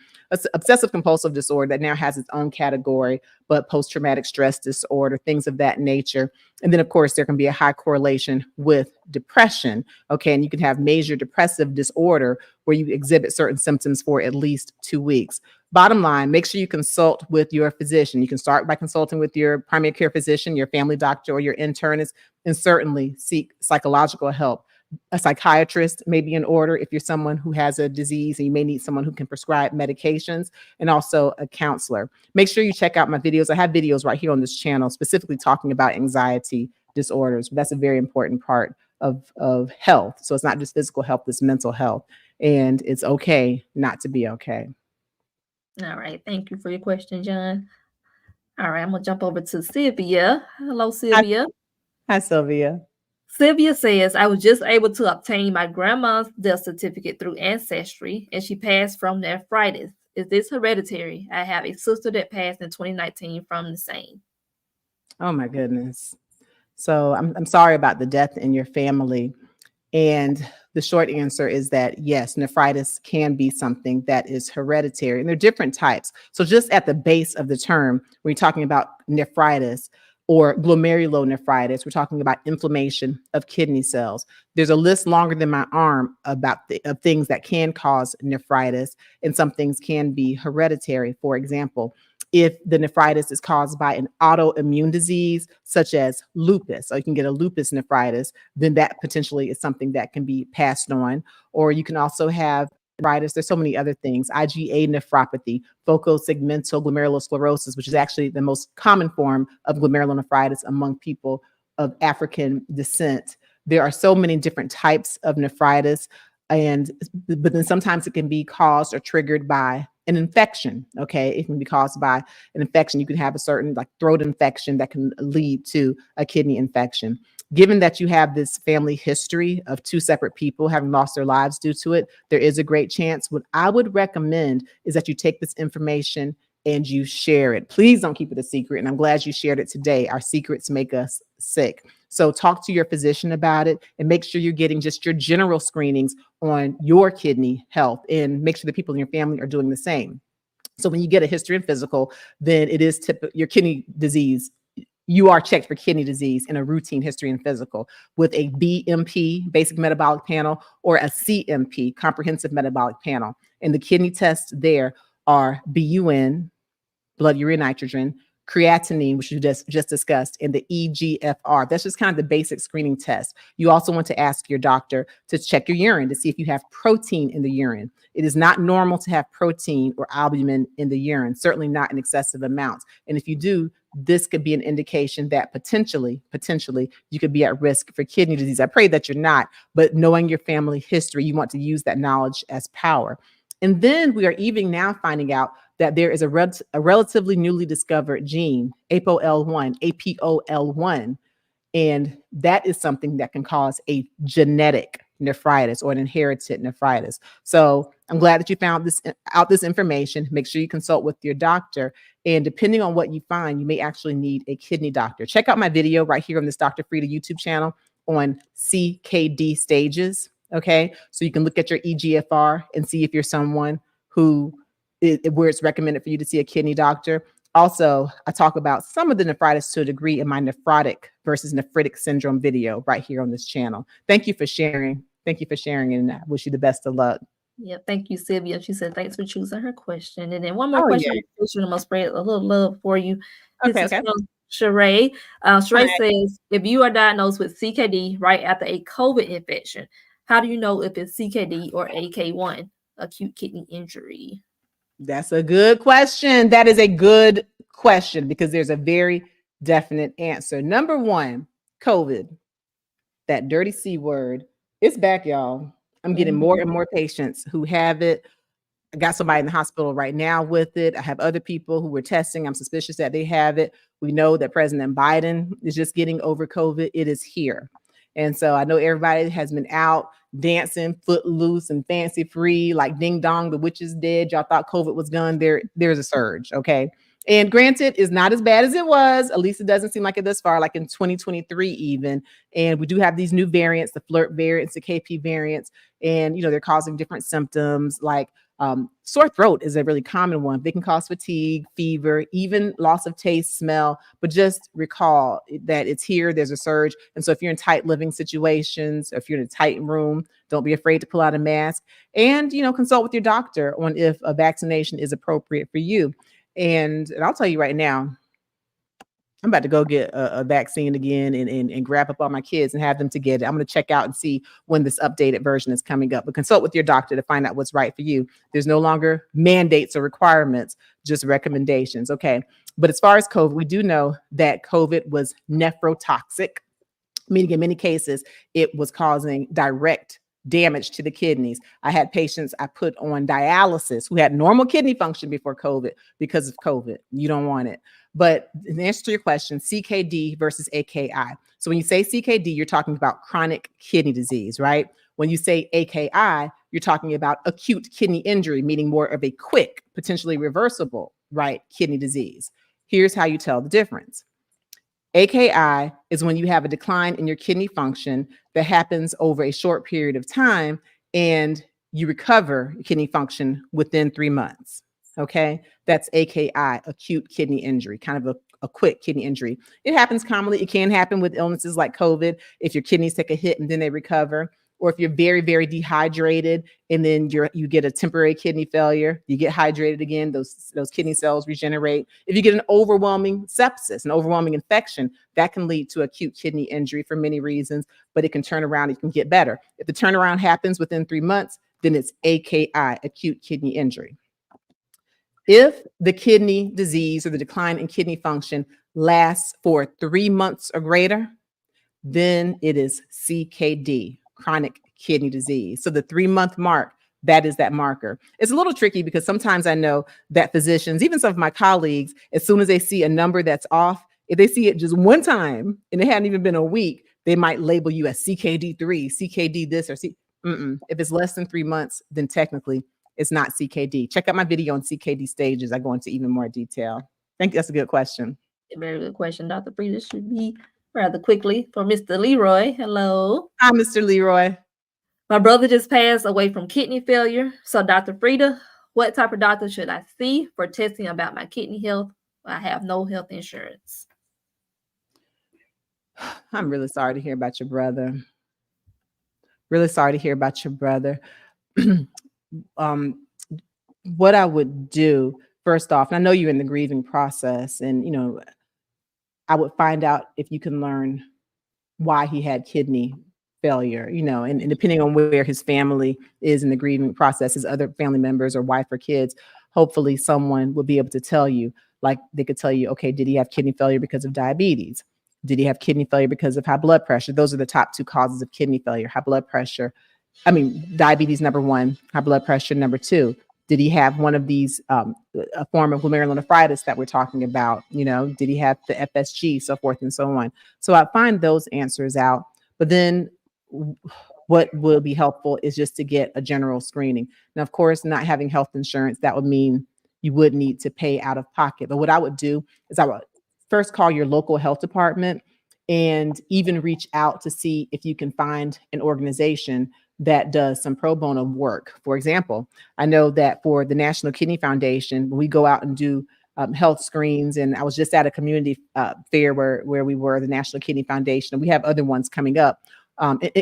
obsessive compulsive disorder that now has its own category, but post-traumatic stress disorder, things of that nature. And then of course, there can be a high correlation with depression. Okay. And you can have major depressive disorder where you exhibit certain symptoms for at least 2 weeks. Bottom line, make sure you consult with your physician. You can start by consulting with your primary care physician, your family doctor, or your internist, and certainly seek psychological help. A psychiatrist may be in order if you're someone who has a disease, and you may need someone who can prescribe medications, and also a counselor. Make sure you check out my videos. I have videos right here on this channel specifically talking about anxiety disorders. That's a very important part of health. So it's not just physical health, it's mental health. And it's okay not to be okay. All right. Thank you for your question, John. All right. I'm going to jump over to Sylvia. Hello, Sylvia. Hi, Sylvia. Sylvia says, I was just able to obtain my grandma's death certificate through Ancestry, and she passed from nephritis. Is this hereditary? I have a sister that passed in 2019 from the same. Oh, my goodness. So I'm sorry about the death in your family. And the short answer is that, yes, nephritis can be something that is hereditary, and there are different types. So just at the base of the term, when you're talking about nephritis or glomerulonephritis, we're talking about inflammation of kidney cells. There's a list longer than my arm about of things that can cause nephritis, and some things can be hereditary. For example, if the nephritis is caused by an autoimmune disease, such as lupus, or you can get a lupus nephritis, then that potentially is something that can be passed on. Or you can also have nephritis. There's so many other things. IgA nephropathy, focal segmental glomerulosclerosis, which is actually the most common form of glomerulonephritis among people of African descent. There are so many different types of nephritis, but then sometimes it can be caused or triggered by an infection. Okay. It can be caused by an infection. You can have a certain like throat infection that can lead to a kidney infection. Given that you have this family history of 2 separate people having lost their lives due to it, there is a great chance. What I would recommend is that you take this information and you share it. Please don't keep it a secret. And I'm glad you shared it today. Our secrets make us sick. So talk to your physician about it and make sure you're getting just your general screenings on your kidney health, and make sure the people in your family are doing the same. So when you get a history and physical, then it is your kidney disease. You are checked for kidney disease in a routine history and physical with a BMP, basic metabolic panel, or a CMP, comprehensive metabolic panel. And the kidney tests there are BUN, blood urea nitrogen, creatinine, which you just discussed, and the EGFR. That's just kind of the basic screening test. You also want to ask your doctor to check your urine to see if you have protein in the urine. It is not normal to have protein or albumin in the urine, certainly not in excessive amounts. And if you do, this could be an indication that potentially you could be at risk for kidney disease. I pray that you're not, but knowing your family history, you want to use that knowledge as power. And then we are even now finding out that there is a relatively newly discovered gene, APOL1, and that is something that can cause a genetic nephritis or an inherited nephritis. So I'm glad that you found this information. Make sure you consult with your doctor, and depending on what you find, you may actually need a kidney doctor. Check out my video right here on this Dr. Frita YouTube channel on CKD stages. Okay, so you can look at your EGFR and see if you're someone where it's recommended for you to see a kidney doctor. Also, I talk about some of the nephritis to a degree in my nephrotic versus nephritic syndrome video right here on this channel. Thank you for sharing. And I wish you the best of luck. Yeah, thank you, Sylvia. She said, thanks for choosing her question. And then one more question. Yeah. I'm going to spread a little love for you. Okay, This is from Sheree. Sheree says, if you are diagnosed with CKD right after a COVID infection, how do you know if it's CKD or AK1, acute kidney injury? That's a good question. That is a good question because there's a very definite answer. Number one, COVID, that dirty C word, it's back, y'all. I'm getting more and more patients who have it. I got somebody in the hospital right now with it. I have other people who were testing. I'm suspicious that they have it. We know that President Biden is just getting over COVID. It is here. And so I know everybody has been out dancing footloose and fancy free, like ding dong, the witch is dead. Y'all thought COVID was gone. There's a surge. Okay. And granted, it's not as bad as it was. At least it doesn't seem like it this far, like in 2023 even. And we do have these new variants, the flirt variants, the KP variants, and they're causing different symptoms like Sore throat is a really common one. They can cause fatigue, fever, even loss of taste, smell, but just recall that it's here, there's a surge. And so if you're in tight living situations, if you're in a tight room, don't be afraid to pull out a mask and, consult with your doctor on if a vaccination is appropriate for you. And I'll tell you right now, I'm about to go get a vaccine again and grab up all my kids and have them to get it. I'm going to check out and see when this updated version is coming up. But consult with your doctor to find out what's right for you. There's no longer mandates or requirements, just recommendations. Okay. But as far as COVID, we do know that COVID was nephrotoxic, meaning in many cases, it was causing direct damage to the kidneys. I had patients I put on dialysis who had normal kidney function before COVID because of COVID. You don't want it. But in answer to your question, CKD versus AKI. So when you say CKD, you're talking about chronic kidney disease, right? When you say AKI, you're talking about acute kidney injury, meaning more of a quick, potentially reversible, right, kidney disease. Here's how you tell the difference. AKI is when you have a decline in your kidney function that happens over a short period of time and you recover kidney function within 3 months. Okay, that's AKI, acute kidney injury, kind of a quick kidney injury. It happens commonly. It can happen with illnesses like COVID, if your kidneys take a hit and then they recover, or if you're very, very dehydrated and then you get a temporary kidney failure, you get hydrated again, those kidney cells regenerate. If you get an overwhelming sepsis, an overwhelming infection, that can lead to acute kidney injury for many reasons, but it can turn around, it can get better. If the turnaround happens within 3 months, then it's AKI, acute kidney injury. If the kidney disease or the decline in kidney function lasts for 3 months or greater, then it is CKD, chronic kidney disease. So the 3-month mark, that is that marker. It's a little tricky because sometimes I know that physicians, even some of my colleagues, as soon as they see a number that's off, if they see it just one time and it hadn't even been a week, they might label you as CKD3, CKD this or C. If it's less than 3 months, then technically it's not CKD. Check out my video on CKD stages. I go into even more detail. I think that's a good question. Very good question, Dr. Frita. Should be rather quickly for Mr. Leroy. Hello. Hi, Mr. Leroy. My brother just passed away from kidney failure. So, Dr. Frita, what type of doctor should I see for testing about my kidney health? I have no health insurance. I'm really sorry to hear about your brother. Really sorry to hear about your brother. What I would do first off, and I know you're in the grieving process, and I would find out if you can learn why he had kidney failure, and depending on where his family is in the grieving process, his other family members or wife or kids, hopefully someone will be able to tell you, like they could tell you, okay, did he have kidney failure because of diabetes? Did he have kidney failure because of high blood pressure? Those are the top 2 causes of kidney failure, diabetes number 1, high blood pressure number 2. Did he have one of these, a form of glomerulonephritis that we're talking about? Did he have the FSG, so forth and so on? So I find those answers out. But then what will be helpful is just to get a general screening. Now, of course, not having health insurance, that would mean you would need to pay out of pocket. But what I would do is I would first call your local health department and even reach out to see if you can find an organization that does some pro bono work. For example, I know that for the National Kidney Foundation, we go out and do health screens. And I was just at a community fair where we were, the National Kidney Foundation, and we have other ones coming up.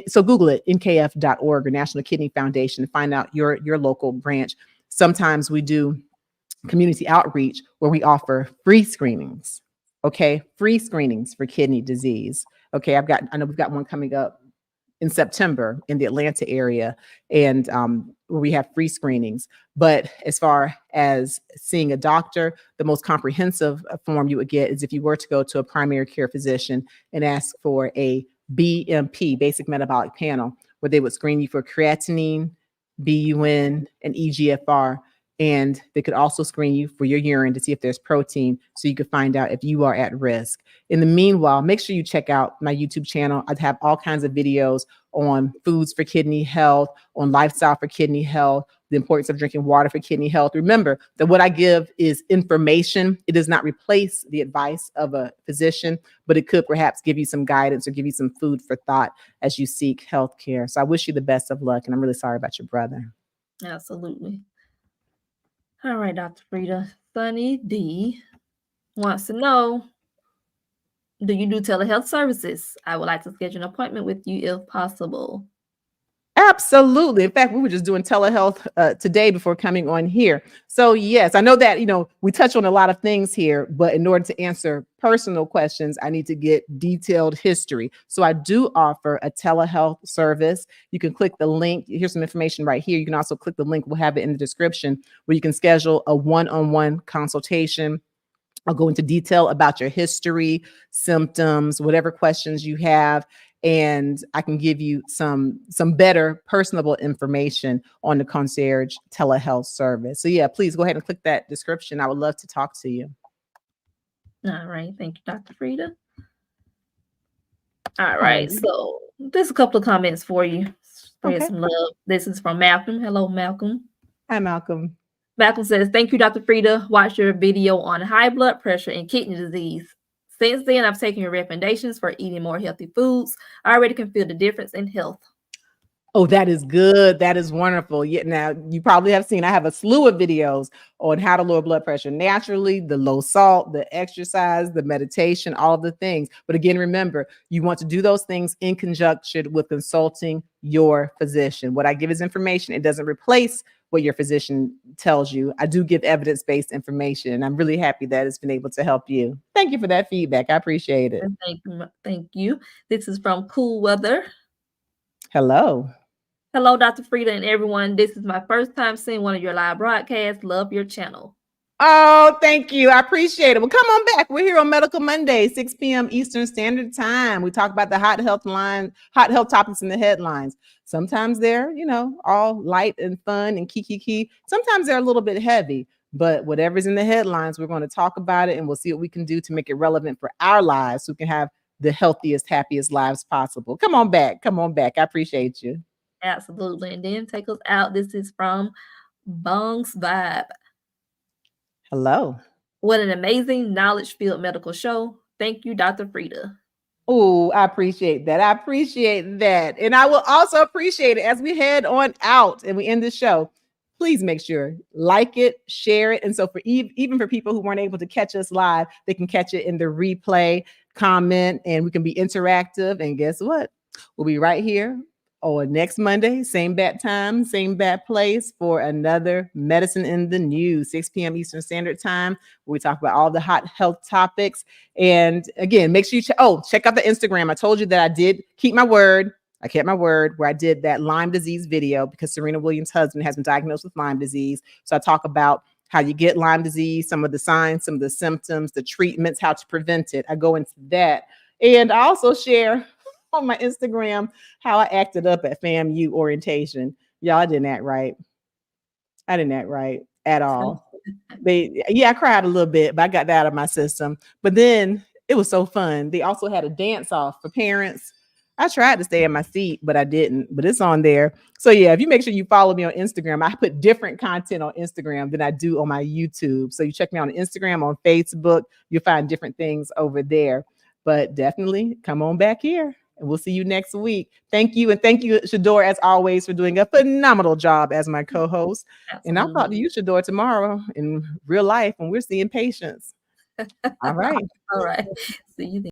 So Google it, nkf.org or National Kidney Foundation, to find out your local branch. Sometimes we do community outreach where we offer free screenings. Okay, free screenings for kidney disease. Okay, I know we've got one coming up in September in the Atlanta area, and where we have free screenings. But as far as seeing a doctor, the most comprehensive form you would get is if you were to go to a primary care physician and ask for a BMP, basic metabolic panel, where they would screen you for creatinine, BUN, and EGFR. And they could also screen you for your urine to see if there's protein, so you could find out if you are at risk. In the meanwhile, make sure you check out my YouTube channel. I have all kinds of videos on foods for kidney health, on lifestyle for kidney health, the importance of drinking water for kidney health. Remember that what I give is information. It does not replace the advice of a physician, but it could perhaps give you some guidance or give you some food for thought as you seek health care. So I wish you the best of luck, and I'm really sorry about your brother. Absolutely. All right, Dr. Frita. Sunny D wants to know, do you do telehealth services? I would like to schedule an appointment with you if possible. Absolutely. In fact, we were just doing telehealth today before coming on here. So yes, I know that, we touch on a lot of things here, but in order to answer personal questions, I need to get detailed history. So I do offer a telehealth service. You can click the link. Here's some information right here. You can also click the link. We'll have it in the description where you can schedule a one-on-one consultation. I'll go into detail about your history, symptoms, whatever questions you have, and I can give you some better personable information on the concierge telehealth service. So yeah, please go ahead and click that description. I would love to talk to you. All right. Thank you, Dr. Frita. All right. So there's a couple of comments for you. Spread some love. This is from Malcolm. Hello, Malcolm. Hi, Malcolm. Malcolm says, thank you, Dr. Frita. Watched your video on high blood pressure and kidney disease. Since then, I've taken your recommendations for eating more healthy foods. I already can feel the difference in health. Oh, that is good. That is wonderful. Yeah, now you probably have seen I have a slew of videos on how to lower blood pressure naturally, the low salt, the exercise, the meditation, all of the things. But again, remember, you want to do those things in conjunction with consulting your physician. What I give is information. It doesn't replace what your physician tells you. I do give evidence-based information, and I'm really happy that it's been able to help you. Thank you for that feedback. I appreciate it. Thank you. This is from Cool Weather. Hello. Hello, Dr. Frita and everyone. This is my first time seeing one of your live broadcasts. Love your channel. Oh, thank you. I appreciate it. Well, come on back. We're here on Medical Monday, 6 p.m. Eastern Standard Time. We talk about the hot health topics in the headlines. Sometimes they're, all light and fun and kiki. Sometimes they're a little bit heavy, but whatever's in the headlines, we're going to talk about it and we'll see what we can do to make it relevant for our lives so we can have the healthiest, happiest lives possible. Come on back. Come on back. I appreciate you. Absolutely. And then take us out. This is from Bong's Vibe. Hello. What an amazing knowledge-filled medical show. Thank you, Dr. Frita. Oh, I appreciate that. I appreciate that. And I will also appreciate it as we head on out and we end the show. Please make sure, like it, share it. And so for even for people who weren't able to catch us live, they can catch it in the replay, comment, and we can be interactive. And guess what? We'll be right here on next Monday, same bat time, same bat place for another Medicine in the News, 6 p.m. Eastern Standard Time, where we talk about all the hot health topics. And again, make sure you check out the Instagram. I told you that I did keep my word. I kept my word where I did that Lyme disease video because Serena Williams' husband has been diagnosed with Lyme disease. So I talk about how you get Lyme disease, some of the signs, some of the symptoms, the treatments, how to prevent it. I go into that. And I also share on my Instagram how I acted up at FAMU orientation. Y'all, I didn't act right. I didn't act right at all. I cried a little bit, but I got that out of my system. But then it was so fun. They also had a dance off for parents. I tried to stay in my seat, but I didn't. But it's on there. So yeah, if you make sure you follow me on Instagram, I put different content on Instagram than I do on my YouTube. So you check me on Instagram, on Facebook, you'll find different things over there. But definitely come on back here. And we'll see you next week. Thank you. And thank you, Shador, as always, for doing a phenomenal job as my co-host. And I'll talk to you, Shador, tomorrow in real life when we're seeing patients. All right. All right. See you then.